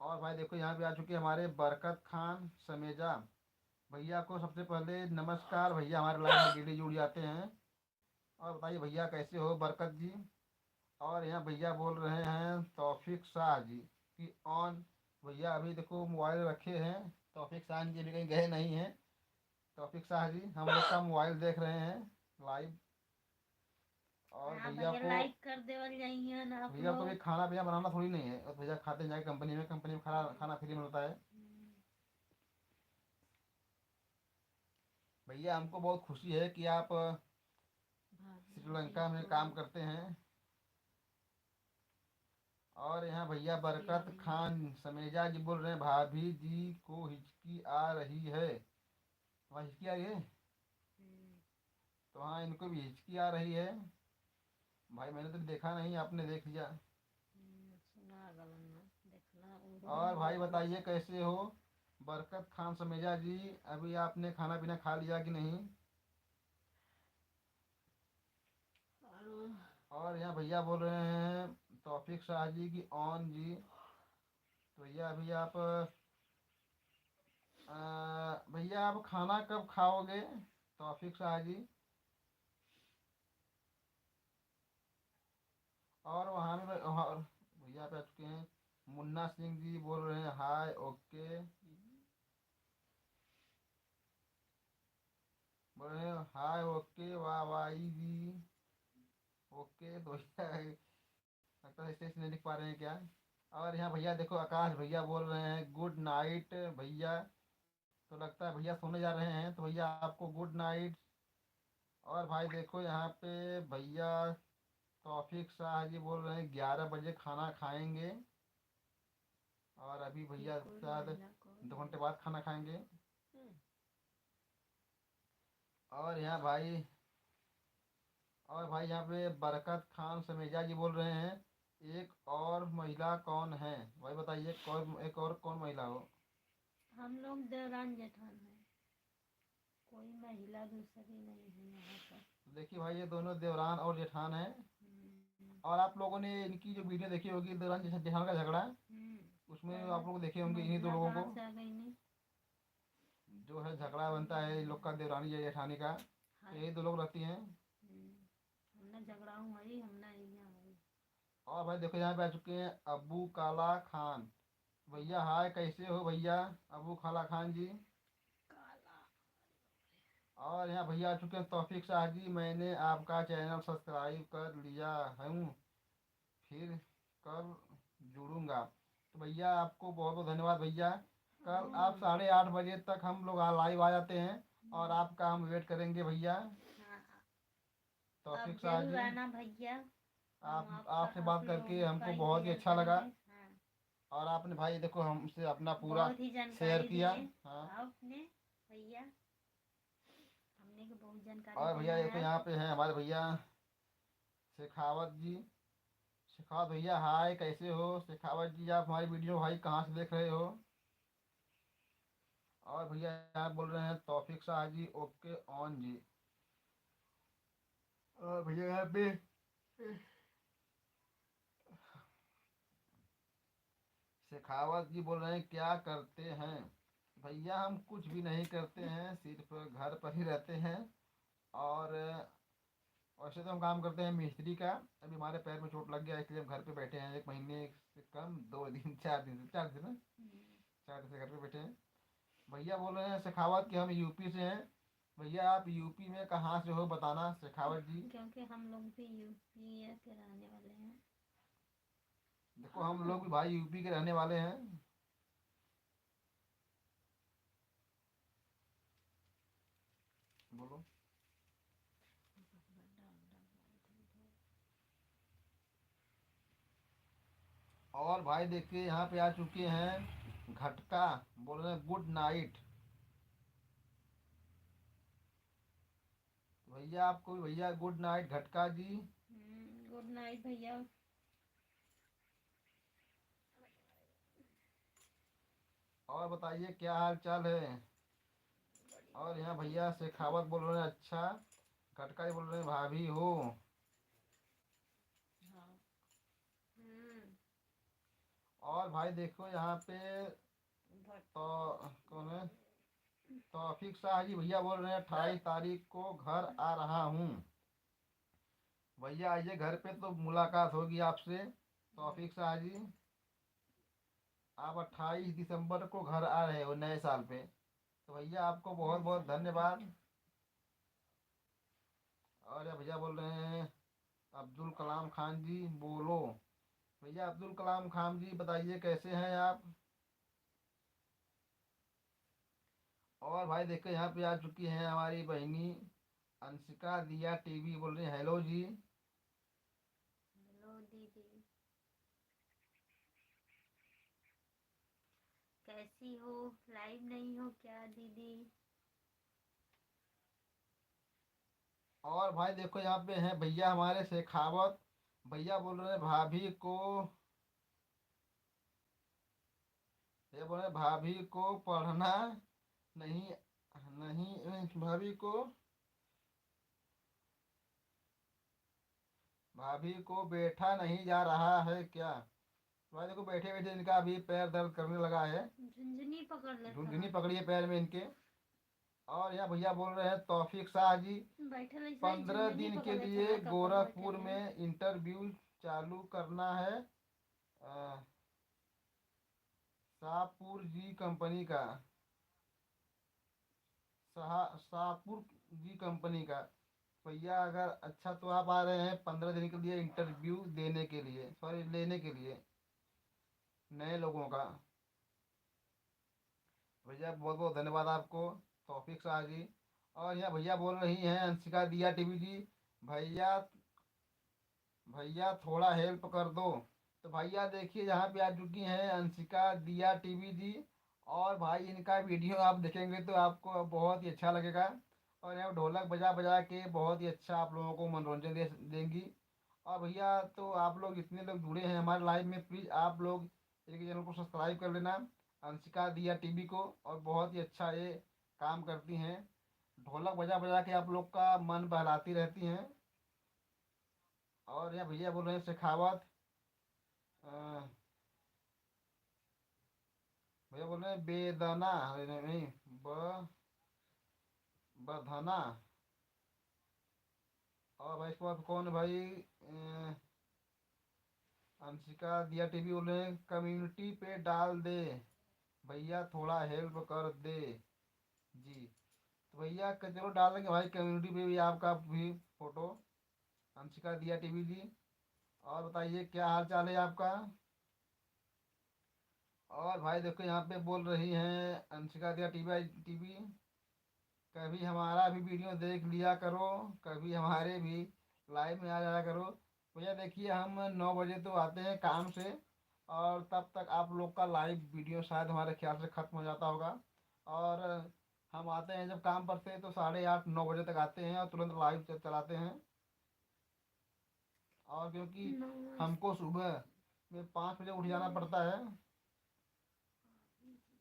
और भाई देखो यहाँ पे आ चुके हैं हमारे बरकत खान समेजा, भैया को सबसे पहले नमस्कार। भैया हमारे लाइव में डेली जुड़ जाते हैं। और बताइए भैया कैसे हो बरकत जी? और यहाँ भैया बोल रहे हैं तौफिक शाह जी कि ऑन, भैया अभी देखो मोबाइल रखे हैं, तौफिक शाह जी अभी कहीं गए नहीं हैं। तौफिक शाह जी हम लोग का मोबाइल देख रहे हैं लाइव। और हाँ भैया भैया, को, लाइक कर देवल जाइए ना आप भैया को भी लोग। खाना पीना बनाना थोड़ी नहीं है, और भैया खाते हैं जाके कंपनी में खाना खाना फ्री मिलता है। भैया हमको बहुत खुशी है कि आप श्रीलंका में काम करते हैं। और यहाँ भैया बरकत खान समेजा जी बोल रहे हैं भाभी जी को हिचकी आ रही है। वहाँ हिचकी आ रही है? तो हाँ इनको भी हिचकी आ रही है। भाई मैंने तो देखा नहीं, आपने देख लिया। सुना गलन में देखना और भाई बताइए कैसे हो बरकत खान समेजा जी? अभी आपने खाना पीना खा लिया कि नहीं? और यहाँ भैया बोल रहे हैं तौफिक शाह जी की ऑन जी। तो भैया अभी आप भैया आप खाना कब खाओगे तौफिक शाह जी? और वहाँ में भैया पे आ चुके हैं मुन्ना सिंह जी, बोल रहे हैं हाय ओके, बोल रहे हैं हाय ओके वाह वाई जी ओके। तो भैया लगता है स्टेज नहीं लिख पा रहे हैं क्या? और यहाँ भैया देखो आकाश भैया बोल रहे हैं गुड नाइट भैया। तो लगता है भैया सोने जा रहे हैं, तो भैया आपको गुड नाइट। और भाई देखो यहाँ पे भैया तौफिक शाह जी बोल रहे हैं 11 बजे खाना खाएंगे, और अभी भैया शायद 2 घंटे बाद खाना खाएंगे। और यहाँ भाई, और भाई यहाँ पे बरकत खान समेजा जी बोल रहे हैं एक और महिला कौन है? भाई बताइए, एक और कौन महिला हो? हम लोग देवरान जेठान हैं, कोई महिला दूसरी नहीं है यहाँ पर। देखिए भाई, ये दोनों देवरान और जेठान हैं। हम्म, और आप लोगों ने इनकी जो वीडियो देखी होगी, देवरान जेठान का झगड़ा, उसमें आप लोग देखे होंगे इन्हीं दो महिला लोगों कहाँ को से आ गई नहीं। जो है झगड़ा बनता है इन लोग का, देवरानी या जेठानी का। तो हाँ। यही दो लोग रहती हैं। हमने झगड़ा हूँ हरी, हमने यहाँ हरी। और भाई देखो, यहाँ पे आ चुके हैं अबू काला खान। भैया हाय, कैसे हो भैया? अबू काला खान जी। काला। और यहाँ भैया आ चुके हैं तौफीक शाह जी। मैंने आपका चैनल सब्सक्राइब कर लिया हूँ, फिर कल जुड़ूंगा। तो भैया आपको बहुत बहुत धन्यवाद भैया। कल आप 8:30 बजे तक हम लोग लाइव आ जाते हैं और आपका हम वेट करेंगे भैया। हाँ, आप तौफीक शाह जरूर जी, आना भैया। हम आपसे बात करके लोगों का हमको बहुत ही इंतजार अच्छा लगा। करेंगे। हाँ, और आपने भाई देखो हमसे अपना पूरा बहुत ही शेयर जानकारी किया। दिए हाँ। आपने भैया, हमने को बहुत जानकारी और भैया दिया देखो है यहाँ आप। पे हैं हमारे भैया शेखावत जी। शेखावत भैया हाय, कैसे हो? शेखावत जी, आप हमारी वीडियो भाई कहाँ से देख रहे हो? और भैया यहाँ बोल रहे हैं तौफीक शाह जी, ओके ऑन जी। और भैया यहाँ पे शेखावत जी बोल रहे हैं क्या करते हैं? भैया हम कुछ भी नहीं करते हैं, सिर्फ घर पर ही रहते हैं। और वैसे तो हम काम करते हैं मिस्त्री का। अभी हमारे पैर में चोट लग गया, इसलिए हम घर पे बैठे हैं 1 महीने से कम, 2 दिन 4 दिन से, 4 दिन ना, 4 दिन से घर पे बैठे हैं। भैया बोल रहे हैं शेखावत कि हम यूपी से हैं। भैया आप यूपी में कहाँ से हो बताना शेखावत जी। क्योंकि हम लोग भी यूपी के रहने वाले हैं। देखो हम लोग भी भाई यूपी के रहने वाले हैं। बोलो। और भाई देखिए यहाँ पे आ चुके हैं घटका, बोल रहे हैं गुड नाइट। भैया आपको भी भैया गुड नाइट घटका जी। गुड नाइट भैया। और बताइए क्या हाल चाल है? और यहाँ भैया शेखावत बोल रहे हैं अच्छा। घटका जी बोल रहे हैं भाभी हो। हाँ। और भाई देखो यहाँ पे भट तो कौन है, तौफीक शाह जी भैया बोल रहे हैं 28 तारीख को घर आ रहा हूँ। भैया आइए घर पे तो मुलाकात होगी आपसे। तौफीक शाह जी, आप 28 दिसंबर को घर आ रहे हो नए साल पे, तो भैया आपको बहुत बहुत धन्यवाद। और ये भैया बोल रहे हैं अब्दुल कलाम खान जी बोलो। भैया अब्दुल कलाम खान जी बताइए कैसे हैं आप? और भाई देखो यहाँ पे आ चुकी हैं हमारी बहनी अंशिका दिया टीवी, बोल रही हैं हेलो जी। हेलो दीदी, कैसी हो? लाइव नहीं हो क्या दीदी? और भाई देखो यहाँ पे हैं भैया हमारे शेखावत। भैया बोल रहे हैं भाभी को, ये बोल रहे हैं भाभी को पढ़ना नहीं, नहीं भाभी को, भाभी को बैठा नहीं जा रहा है क्या? भाई देखो बैठे बैठे इनका अभी पैर दर्द करने लगा है। झुंझुनी पकड़ लेता झुनझुनी है। पकड़ी है पैर में इनके। और यहाँ भैया बोल रहे हैं तौफीक शाह जी बैठे ऐसे ही 15 दिन पकड़ के लेता लिए है, कपड़ बैठे गोरखपुर हैं। में इंटरव्यू चालू करना है। शाहपुर जी कंपनी का, शाहपुर जी कंपनी का। भैया अगर अच्छा तो आप आ रहे हैं 15 दिन के लिए इंटरव्यू देने के लिए, सॉरी लेने के लिए नए लोगों का। भैया बहुत बहुत धन्यवाद आपको तौफीक शाह जी। और यहाँ भैया बोल रही हैं अंशिका दिया टीवी जी, भैया भैया थोड़ा हेल्प कर दो। तो भैया देखिए यहाँ पे आ चुकी हैं अंशिका दिया टीवी जी। और भाई इनका वीडियो आप देखेंगे तो आपको बहुत ही अच्छा लगेगा। और यहाँ ढोलक बजा बजा के बहुत ही अच्छा आप लोगों को मनोरंजन देंगी। और भैया तो आप लोग जितने लोग जुड़े हैं हमारे लाइव में, प्लीज़ आप लोग इनके चैनल को सब्सक्राइब कर लेना, अंशिका दिया टीवी को। और बहुत ही अच्छा ये काम करती हैं, ढोलक बजा बजा के आप लोग का मन बहलाती रहती हैं। और यहाँ भैया बोल रहे हैं शेखावत, अ, भैया बोल रहे हैं बेदाना, अरे नहीं नहीं, ब बधना। और भाई इसके बाद कौन है भाई, अंशिका दिया टीवी बोल रहे हैं कम्युनिटी पे डाल दे भैया, थोड़ा हेल्प कर दे जी। तो भैया चलो डाल देंगे भाई कम्युनिटी पे भी आपका भी फोटो, अंशिका दिया टीवी जी। और बताइए क्या हाल चाल है आपका। और भाई देखो यहाँ पे बोल रही हैं अंशिका दिया टीवी टीवी, कभी हमारा भी वीडियो देख लिया करो, कभी हमारे भी लाइव में आ जाया करो। भैया देखिए हम 9 बजे तो आते हैं काम से, और तब तक आप लोग का लाइव वीडियो शायद हमारे ख्याल से ख़त्म हो जाता होगा। और हम आते हैं जब काम पर से तो 8:30 9 बजे तक आते हैं और तुरंत लाइव चलाते हैं। और क्योंकि हमको सुबह में 5 बजे उठ जाना पड़ता है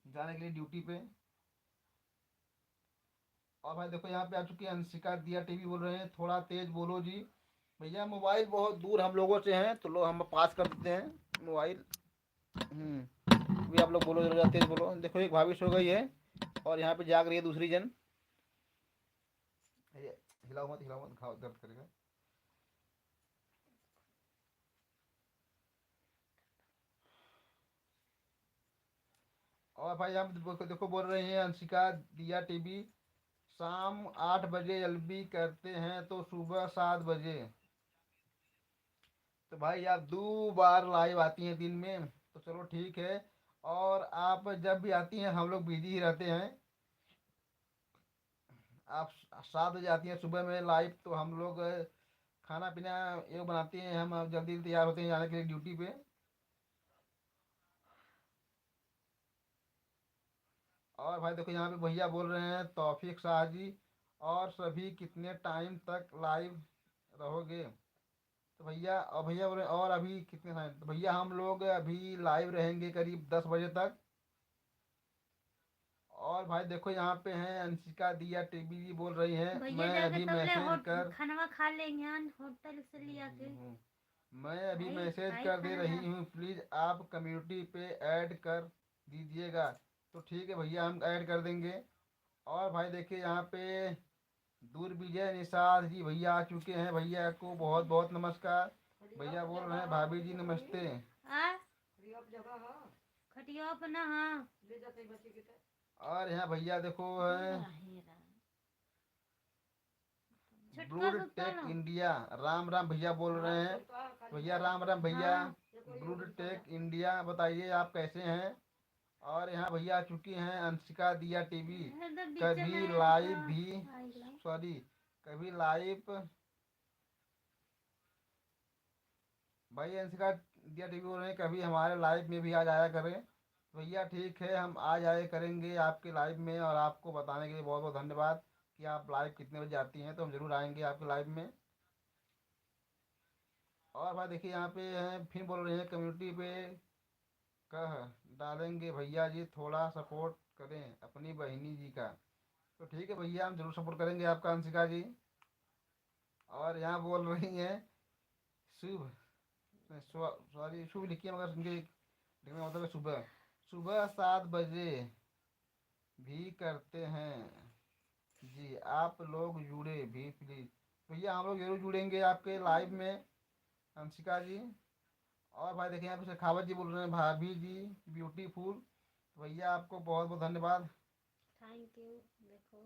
जाने के लिए ड्यूटी पे। और भाई देखो यहाँ पे आ चुकी है अंशिका दिया टीवी बोल रहे हैं थोड़ा तेज बोलो जी। भैया मोबाइल बहुत दूर हम लोगों से हैं तो लोग हम पास कर देते हैं मोबाइल। भी आप लोग बोलो जरा तेज बोलो। देखो एक भाभी सो गई है और यहाँ पे जाग रही है दूसरी जन। ये हिलाओ मत खाओ दर्द करेगा। और भाई हम देखो बोल रहे हैं अंशिका दिया टीवी शाम 8 बजे एलबी करते हैं तो सुबह 7 बजे। तो भाई आप 2 बार लाइव आती हैं दिन में तो चलो ठीक है। और आप जब भी आती हैं हम लोग बिजी ही रहते हैं। आप 7 बजे आती हैं सुबह में लाइव तो हम लोग खाना पीना ये बनाते हैं, हम जल्दी तैयार होते हैं जाने के लिए ड्यूटी पे। और भाई देखो यहाँ पे भैया बोल रहे हैं तौफीक शाह जी और सभी कितने टाइम तक लाइव रहोगे। तो भैया और भैया बोले और अभी कितने टाइम, तो भैया हम लोग अभी लाइव रहेंगे करीब 10 बजे तक। और भाई देखो यहाँ पे हैं अंशिका दिया टीवी जी बोल रही हैं भैया मैं जाके अभी तब ले मैसेज कर खाना खा लेंगे होटल से लिया के। मैं अभी भाई मैसेज भाई कर दे खाना रही ला। हूँ, प्लीज़ आप कम्युनिटी पे ऐड कर दीजिएगा। तो ठीक है भैया हम ऐड कर देंगे। और भाई देखिए यहाँ पे दुर्विजय निषाद जी भैया आ चुके हैं, भैया को बहुत बहुत नमस्कार। भैया बोल रहे हैं भाभी जी नमस्ते। आ खटिया पर ना हाँ और यहाँ भैया देखो है छुटका ब्रूड सुता टेक लो। इंडिया, राम राम भैया बोल रहे हैं। भैया राम राम भैया। हाँ ब्रूड टेक इंडिया बताइए आप कैसे हैं। और यहाँ भैया आ चुकी हैं अंशिका दिया टीवी, है तो बीच में कभी है लाइव तो भी, आइला। सॉरी कभी लाइव। भाई अंशिका दिया टीवी बोल रहे हैं कभी हमारे लाइव में भी आ जाया करें। भैया ठीक है हम आ जाए करेंगे आपके लाइव में। और आपको बताने के लिए बहुत बहुत धन्यवाद कि आप लाइव कितने बजे आती हैं, तो हम ज़रूर आएंगे आपके लाइव में। और भाई देखिए यहाँ पे हैं फिर बोल रहे हैं कम्युनिटी पे कह डालेंगे भैया जी, थोड़ा सपोर्ट करें अपनी बहनी जी का। तो ठीक है भैया हम जरूर सपोर्ट करेंगे आपका अंशिका जी। और यहाँ बोल रही हैं शुभ, सॉरी शुभ लिखिए मगर उनके लिखने का मतलब है सुबह, सुबह 7 बजे भी करते हैं जी, आप लोग जुड़े भी प्लीज़। भैया हम लोग जरूर जुड़ेंगे आपके लाइव में अंशिका जी। और भाई देखिए यहाँ पे शेखावत जी बोल रहे हैं भाभी जी ब्यूटीफुल। भैया आपको बहुत बहुत धन्यवाद। Thank you. देखो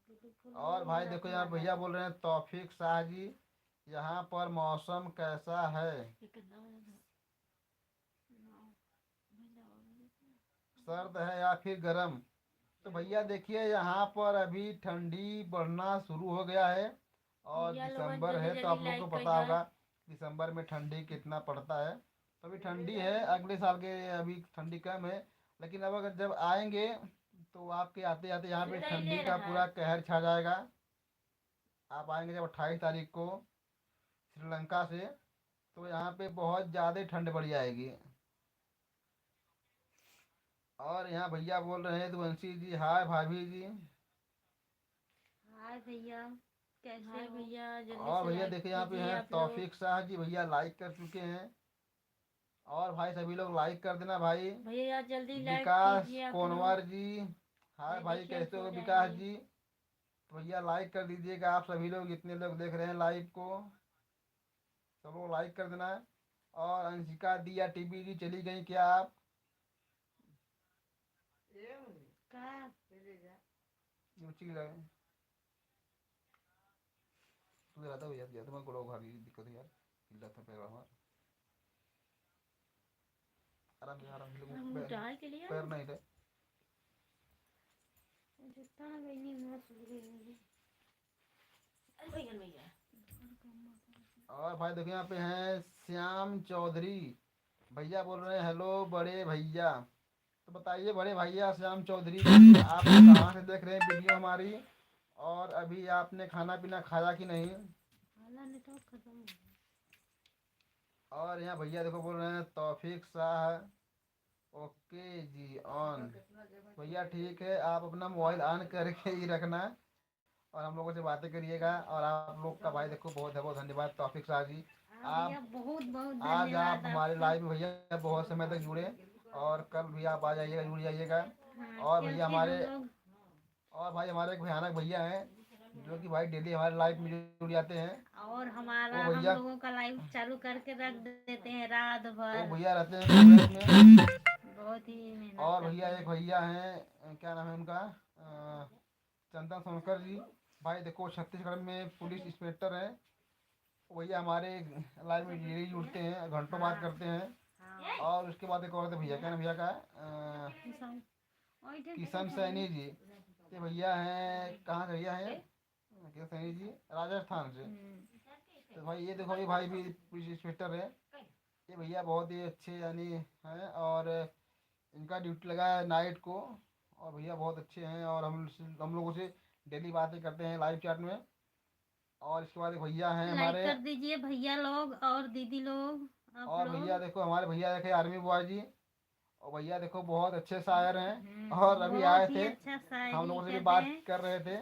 ब्यूटीफुल और भाई मेरा देखो अपना यहाँ भैया बोल रहे हैं तौफीक शाह जी यहाँ पर मौसम कैसा है, ये कितना बजा था? नौ बजा होगा। सर्द है या फिर गर्म। तो भैया देखिए यहाँ पर अभी ठंडी बढ़ना शुरू हो गया है और भैया लोगन दिसंबर जल्दी है तो जल्दी आप लोग को लाइक कर पता दा। होगा दिसंबर में ठंडी कितना पड़ता है। तो अभी ठंडी है, अगले साल के अभी ठंडी कम है, लेकिन अब अगर जब आएंगे तो आपके आते आते यहाँ पे सुनाई ठंडी दे का रहा पूरा है। कहर छा जाएगा। आप आएंगे जब 28 तारीख को श्रीलंका से, तो यहाँ पे बहुत ज़्यादा ठंड पड़ जाएगी। और यहाँ भैया बोल रहे हैं वंशी जी, हाय भाभी जी। हाय भैया, कैसे हाय हो? भैया, जल्दी और से भैया लाइक देखिए यहाँ पे कीजिए हैं आप लोग। तौफीक शाह जी, भैया लाइक कर चुके हैं। और भाई सभी लोग लाइक कर देना भाई। भैया यार जल्दी लाइक विकास कीजिए आप लोग। कोनवर जी, हाय नहीं भाई देखिए, कैसे हम हो सो विकास जाएंगे। जी। तो भैया लाइक कर दीजिएगा आप सभी लोग, जितने लोग देख रहे हैं लाइव को, सब लोग लाइक कर देना। और अंशिका दी या टीबी जी चली गई क्या आप? का ऊँची लगे तू रहता भैया दिया तो मैं गोड़ों भारी दिक्कत है यार, हिल रहा था पैर हमारा। आराम से आराम से हम पैर, उठाए के लिए पैर नहीं थे। जूता गई मैं सूझ गई। भैया भैया और भाई देखो यहाँ पे हैं श्याम चौधरी, भैया बोल रहे हैं हेलो बड़े भैया। तो बताइए बड़े भैया श्याम चौधरी जी, आप कहाँ से देख रहे हैं वीडियो हमारी, और अभी आपने खाना पीना खाया कि नहीं? हाला नेटवर्क खत्म हो गया। और यहाँ भैया देखो बोल रहे हैं तौफीक शाह, ओके जी ऑन। भैया ठीक है, आप अपना मोबाइल ऑन करके ही रखना और हम लोगों से बातें करिएगा। और आप लोग का भाई देखो बहुत बहुत धन्यवाद तौफीक शाह जी। हाँ भैया, आप बहुत बहुत आज आप धन्यवाद हमारे आपका। लाइव में भैया बहुत समय तक जुड़े, और कल भी आप आ जाइएगा, जुड़ जाइएगा। हाँ, और भैया क्योंकि हम हमारे, लोग और भाई हमारे एक भयानक भैया हैं जो कि भाई डेली हमारे लाइव में जुड़ जाते हैं। और हमारा वो हम भैया, लोगों का लाइव चालू करके रख देते हैं रात वो भर। भैया रहते हैं कुवैत में। बहुत ही मेहनत और करते भैया एक हैं। भैया हैं, क्या नाम है उनका, चंदन सोनकर जी। भाई देखो छत्तीसगढ़ में पुलिस इंस्पेक्टर हैं। भैया हमारे लाइव में डेली जुड़ते हैं, घंटों बात करते हैं। हाँ, और उसके बाद एक और थे भैया, क्या नाम भैया का किशन सैनी जी। ये भैया हैं, कहाँ के भैया हैं, किशन सैनी जी राजस्थान से। तो भाई ये देखो ये भाई भी पुलिस इंस्पेक्टर है। ये भैया बहुत ही अच्छे यानी हैं, और इनका ड्यूटी लगा है नाइट को। और भैया बहुत अच्छे हैं, और हम लोगों से डेली बातें करते हैं लाइव चैट में। और इसके बाद एक भैया हैं लाइक हमारे, कर दीजिए भैया लोग और दीदी लोग, आप और भैया लोग। देखो हमारे भैया देखे आर्मी बॉय जी। और भैया देखो बहुत अच्छे शायर हैं, और अभी आए बहुत ही थे, अच्छा हम शायरी लोगों से भी कहते बात हैं। कर रहे थे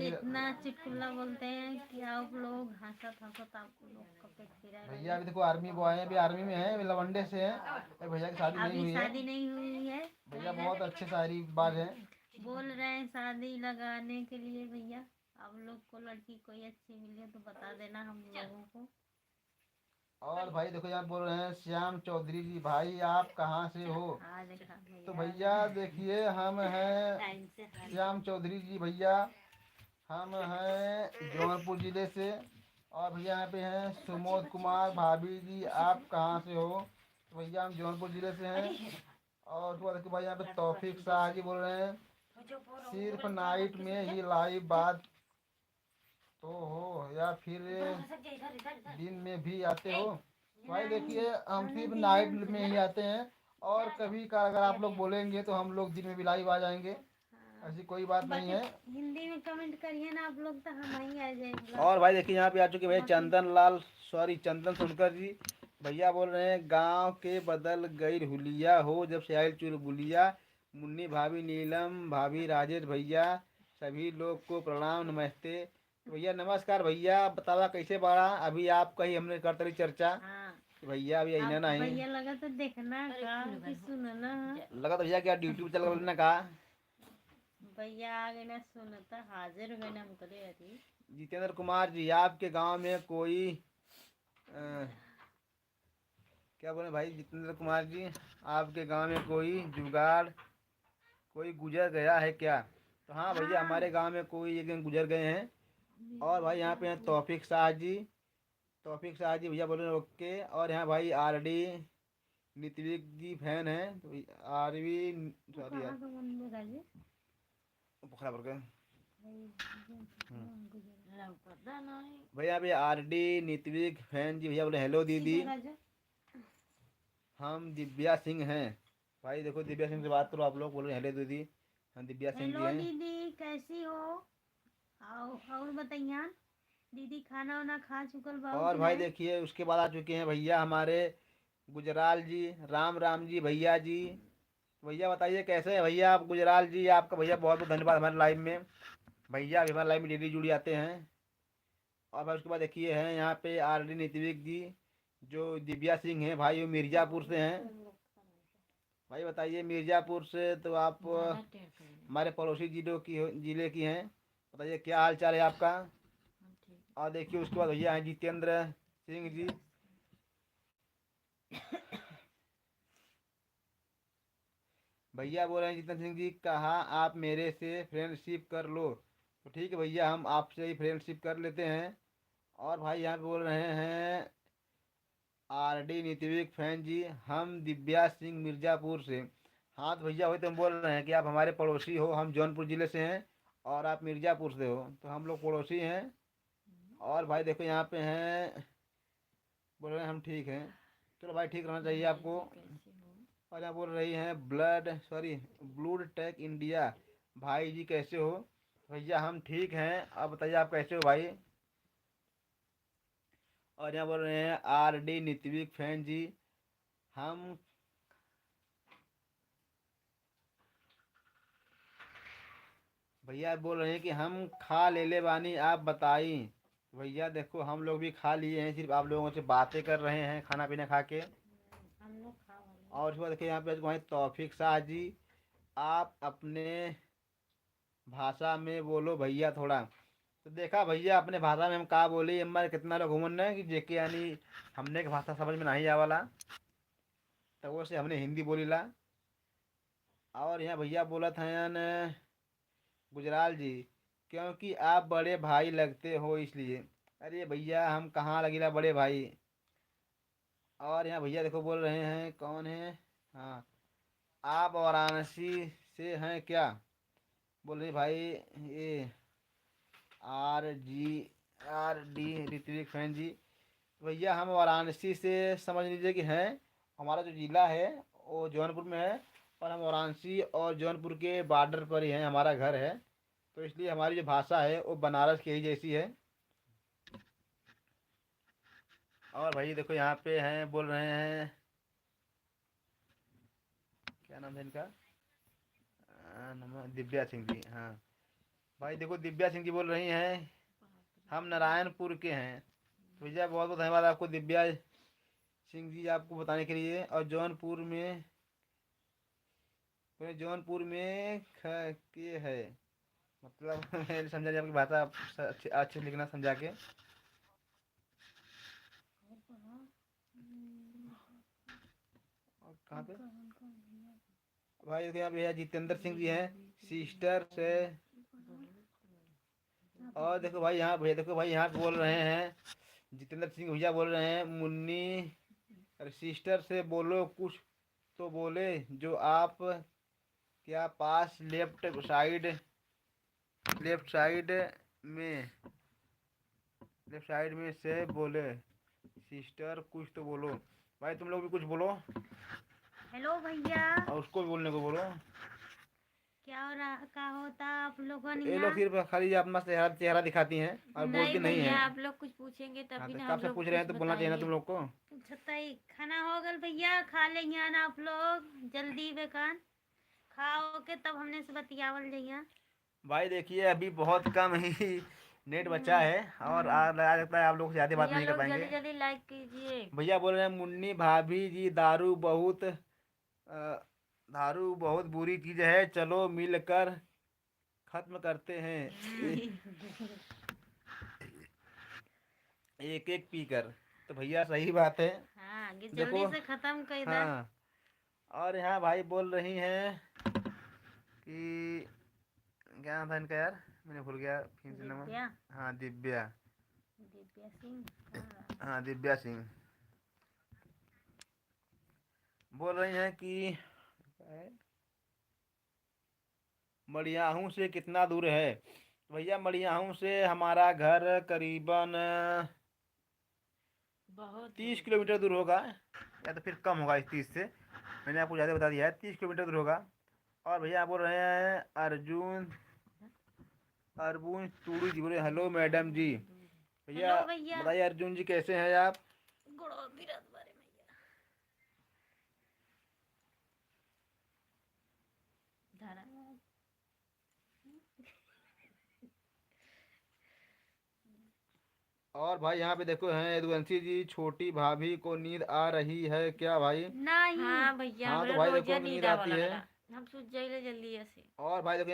इतना लेकिन चुटकुला बोलते हैं कि आप लोग हंसत हंसत आपको लोग का पेट फिरा भैया रहे। अभी देखो आर्मी बॉय हैं, अभी आर्मी में हैं, अभी लवंडे से हैं। ये भैया की शादी नहीं अभी हुई है। शादी नहीं हुई है। भैया बहुत अच्छे शायरी बाज हैं। बोल रहे हैं शादी लगाने के लिए भैया। आप लोग को लड़की कोई अच्छी मिले तो बता देना हम लोगों को। और भाई देखो यहाँ बोल रहे हैं श्याम चौधरी जी, भाई आप कहाँ से हो? हाँ देखा तो भैया। भैया देखिए हम हैं टाइम से श्याम चौधरी जी भैया, हम हैं जौनपुर जिले से। और भैया यहाँ पे हैं सुमोद कुमार भाभी जी, आप कहाँ से हो? तो भैया हम जौनपुर जिले से हैं। और उसके बाद देखो भाई यहाँ पे तौफीक शाह जी बोल रहे हैं सिर्फ नाइट में ही लाइव बात तो हो या फिर दिन में भी आते हो? भाई देखिए हम सिर्फ नाइट में ही आते हैं, और कभी का अगर आप लोग बोलेंगे तो हम लोग दिन में भी लाइव आ जाएंगे, ऐसी कोई बात नहीं है। हिंदी में कमेंट करिए ना आप लोग तो हम ही आ जाएंगे। और भाई देखिए यहाँ पे आ चुके भाई चंदन लाल, सॉरी चंदन सोनकर जी। भैया बोल रहे हैं गांव के बदल गई हुलिया हो जब से आयल चुलबुलिया। मुन्नी भाभी, नीलम भाभी, राजेश भैया, सभी लोग को प्रणाम नमस्ते। तो भैया नमस्कार भैया, बतावा कैसे बढ़ा अभी आपका ही हमने करते रही चर्चा। हाँ, भैया अभी आई ना नहीं भैया लगा तो देखना का कि सुनना। लगा, तो भैया क्या ड्यूटी पे चल गए बोलने कहा। भैया आ गए ना सुनता हाजिर हो गए ना हम करे अरे। जितेंद्र कुमार जी, आपके गांव में कोई क्या बोले भाई जितेंद्र कुमार जी, आपके गांव में कोई जुगाड़ कोई गुजर गया है क्या? तो हाँ भैया हमारे गांव में कोई एक दिन गुजर गए हैं। और भाई यहाँ पे हैं तौफीक शाह जी, तौफीक शाह जी भैया बोल रहे हैं ओके। और यहाँ भाई आरडी नितिविक जी फैन हैं, तो आरवी सॉरी यार कहाँ का मन में गाजी? बुखार पड़ गया। पता नहीं। भैया यहाँ पे आरडी नितिविक फैन जी भैया बोले हेलो दीदी, हम दिव्या सिंह हैं। भाई देखो दिव्या सिंह से बात करो, आप लोग बोल रहे हैं हेलो दीदी, हम दिव्या सिंह जी हेलो हैं। दीदी कैसी हो? और बताइए। दीदी खाना वाना खा चुकल बाबू और कि भाई नहीं? देखिए उसके बाद आ चुके हैं भैया हमारे गुजराल जी, राम राम जी भैया जी। भैया बताइए कैसे हैं भैया आप गुजराल जी, आपका भैया बहुत बहुत धन्यवाद हमारे लाइव में। भैया अभी हमारे लाइव में डेली जुड़ जाते हैं। और भाई उसके बाद देखिए हैं यहाँ पे आर डी नितिविक जी, जो दिव्या सिंह हैं भाई, वो मिर्ज़ापुर से हैं। भाई बताइए मिर्ज़ापुर से तो आप ज़्यादा टेढ़ कर रहे हमारे पड़ोसी जिले की हैं। बताइए क्या हाल चाल है आपका। हम ठीक और देखिए उसके बाद भैया हैं जितेंद्र सिंह जी। भैया बोल रहे हैं जितेंद्र सिंह जी, कहा आप मेरे से फ्रेंडशिप कर लो। तो ठीक है भैया, हम आपसे ही फ्रेंडशिप कर लेते हैं। और भाई यहाँ पे बोल रहे हैं आर डी नितिविक फैन जी, हम दिव्या सिंह मिर्ज़ापुर से। हाँ तो भैया वही तो हम बोल रहे हैं कि आप हमारे पड़ोसी हो, हम जौनपुर ज़िले से हैं और आप मिर्ज़ापुर से हो, तो हम लोग पड़ोसी हैं। और भाई देखो यहाँ पे हैं, बोल रहे हैं हम ठीक हैं। चलो भाई ठीक रहना चाहिए भाई आपको। जी कैसे हो? और यहाँ बोल रही हैं ब्लूड टेक इंडिया, भाई जी कैसे हो। भैया हम ठीक हैं, आप बताइए आप कैसे हो भाई। और यहाँ बोल रहे हैं आर डी नितिविक फैन जी, हम भैया बोल रहे हैं कि हम खा ले बानी, आप बताई। भैया देखो हम लोग भी खा लिए हैं, सिर्फ आप लोगों से बातें कर रहे हैं खाना पीना खा के। हम लोग खा वाले। और उसके बाद देखिए यहाँ पे वहीं तौफीक शाह जी, आप अपने भाषा में बोलो भैया थोड़ा। तो देखा भैया अपने भाषा में हम का बोली, हमारे कितना लोग घूमन है कि जेके यानी हमने के भाषा समझ में नहीं आवाला, तो वो से हमने हिंदी बोली ला। और यहाँ भैया बोला था न गुजराल जी, क्योंकि आप बड़े भाई लगते हो इसलिए। अरे भैया हम कहाँ लगेला बड़े भाई। और यहाँ भैया देखो बोल रहे हैं कौन है, हाँ आप वाराणसी से हैं क्या। बोल रहे भाई ये R G R D Hrithik fan जी। भैया हम वाराणसी से समझ लीजिए कि हैं, हमारा जो ज़िला है वो जौनपुर में है, और हम वाराणसी और जौनपुर के बॉर्डर पर ही हैं, हमारा घर है। तो इसलिए हमारी जो भाषा है वो बनारस की ही जैसी है। और भाई देखो यहाँ पे हैं बोल रहे हैं, क्या नाम है इनका, दिव्या सिंह जी, हाँ भाई देखो दिव्या सिंह जी बोल रही हैं हम नारायणपुर के हैं। तो भैया बहुत बहुत धन्यवाद आपको दिव्या सिंह जी आपको बताने के लिए। और जौनपुर में के है, मतलब मैंने समझा नहीं आपकी भाषा, आप अच्छे अच्छे से लिखना समझा के। और कहाँ पे भाई देखो यहाँ भैया जितेंद्र सिंह जी हैं सिस्टर से। और देखो भाई यहाँ भैया देखो भाई यहाँ पे बोल रहे हैं जितेंद्र सिंह भैया बोल रहे हैं मुन्नी, अरे सिस्टर से बोलो कुछ तो बोले, जो आप क्या पास लेफ्ट साइड में लेफ्ट साइड में से बोले, सिस्टर कुछ तो बोलो। भाई तुम लोग भी कुछ बोलो हेलो भैया, और उसको भी बोलने को बोलो। क्या हो रहा का होता आप लोगों ने ये लोग यहाँ? सिर्फ खाली अपना चेहरा चेहरा दिखाती हैं और बोलती नहीं नहीं भैया है। आप लोग कुछ पूछेंगे हाँ तभी तो ना, कब हम से लोग पूछ रहे हैं कुछ तो बोलना चाहिए ना बताइए। तुम लोग को। छताई खाना हो गल भैया, खा लेंगे ना आप लोग जल्दी बेकान खाओ के तब हमने से बतियावल जइया। भाई देखिए अभी बहुत कम ही नेट बचा है, और आ लगता है आप लोग से ज़्यादा बात भैया नहीं कर लोग पाएंगे। जल्दी जल्दी लाइक कीजिए। भैया बोल रहे हैं मुन्नी भाभी जी दारू बहुत बुरी चीज़ है, चलो मिलकर खत्म करते हैं एक एक पी कर। तो भैया सही बात है। हाँ कि देखो, जल्दी से खत्म कर दा। हाँ और यहाँ भाई बोल रही हैं कि क्या नाम था इनका यार, मैंने भूल गया फिर से नाम। दिव्या हाँ दिव्या, दिव्या सिंह, हाँ। हाँ दिव्या सिंह बोल रही हैं कि मड़ियाहू से कितना दूर है। भैया मड़ियाहू से हमारा घर करीबन बहुत 30 किलोमीटर दूर होगा, या तो फिर कम होगा इस 30 से, मैंने आपको ज़्यादा बता दिया है, 30 किलोमीटर दूर होगा। और भैया आप बोल रहे हैं अर्जुन टूडू जी, बोले हेलो मैडम जी, भैया हेलो भैया। बताइए अर्जुन जी कैसे हैं आप? गुड़ो बिरत बारे भैया। धन्यवाद। और भाई यहाँ पे देखो हैं यदुवंशी जी, छोटी भाभी को नींद आ रही है क्या भाई? नहीं हाँ भैया, हाँ तो हमरे भाई रोजे देखो, नींद नींद आती आवे है। लगला। हम सूत जाइले जल्दी से। और भाई देखो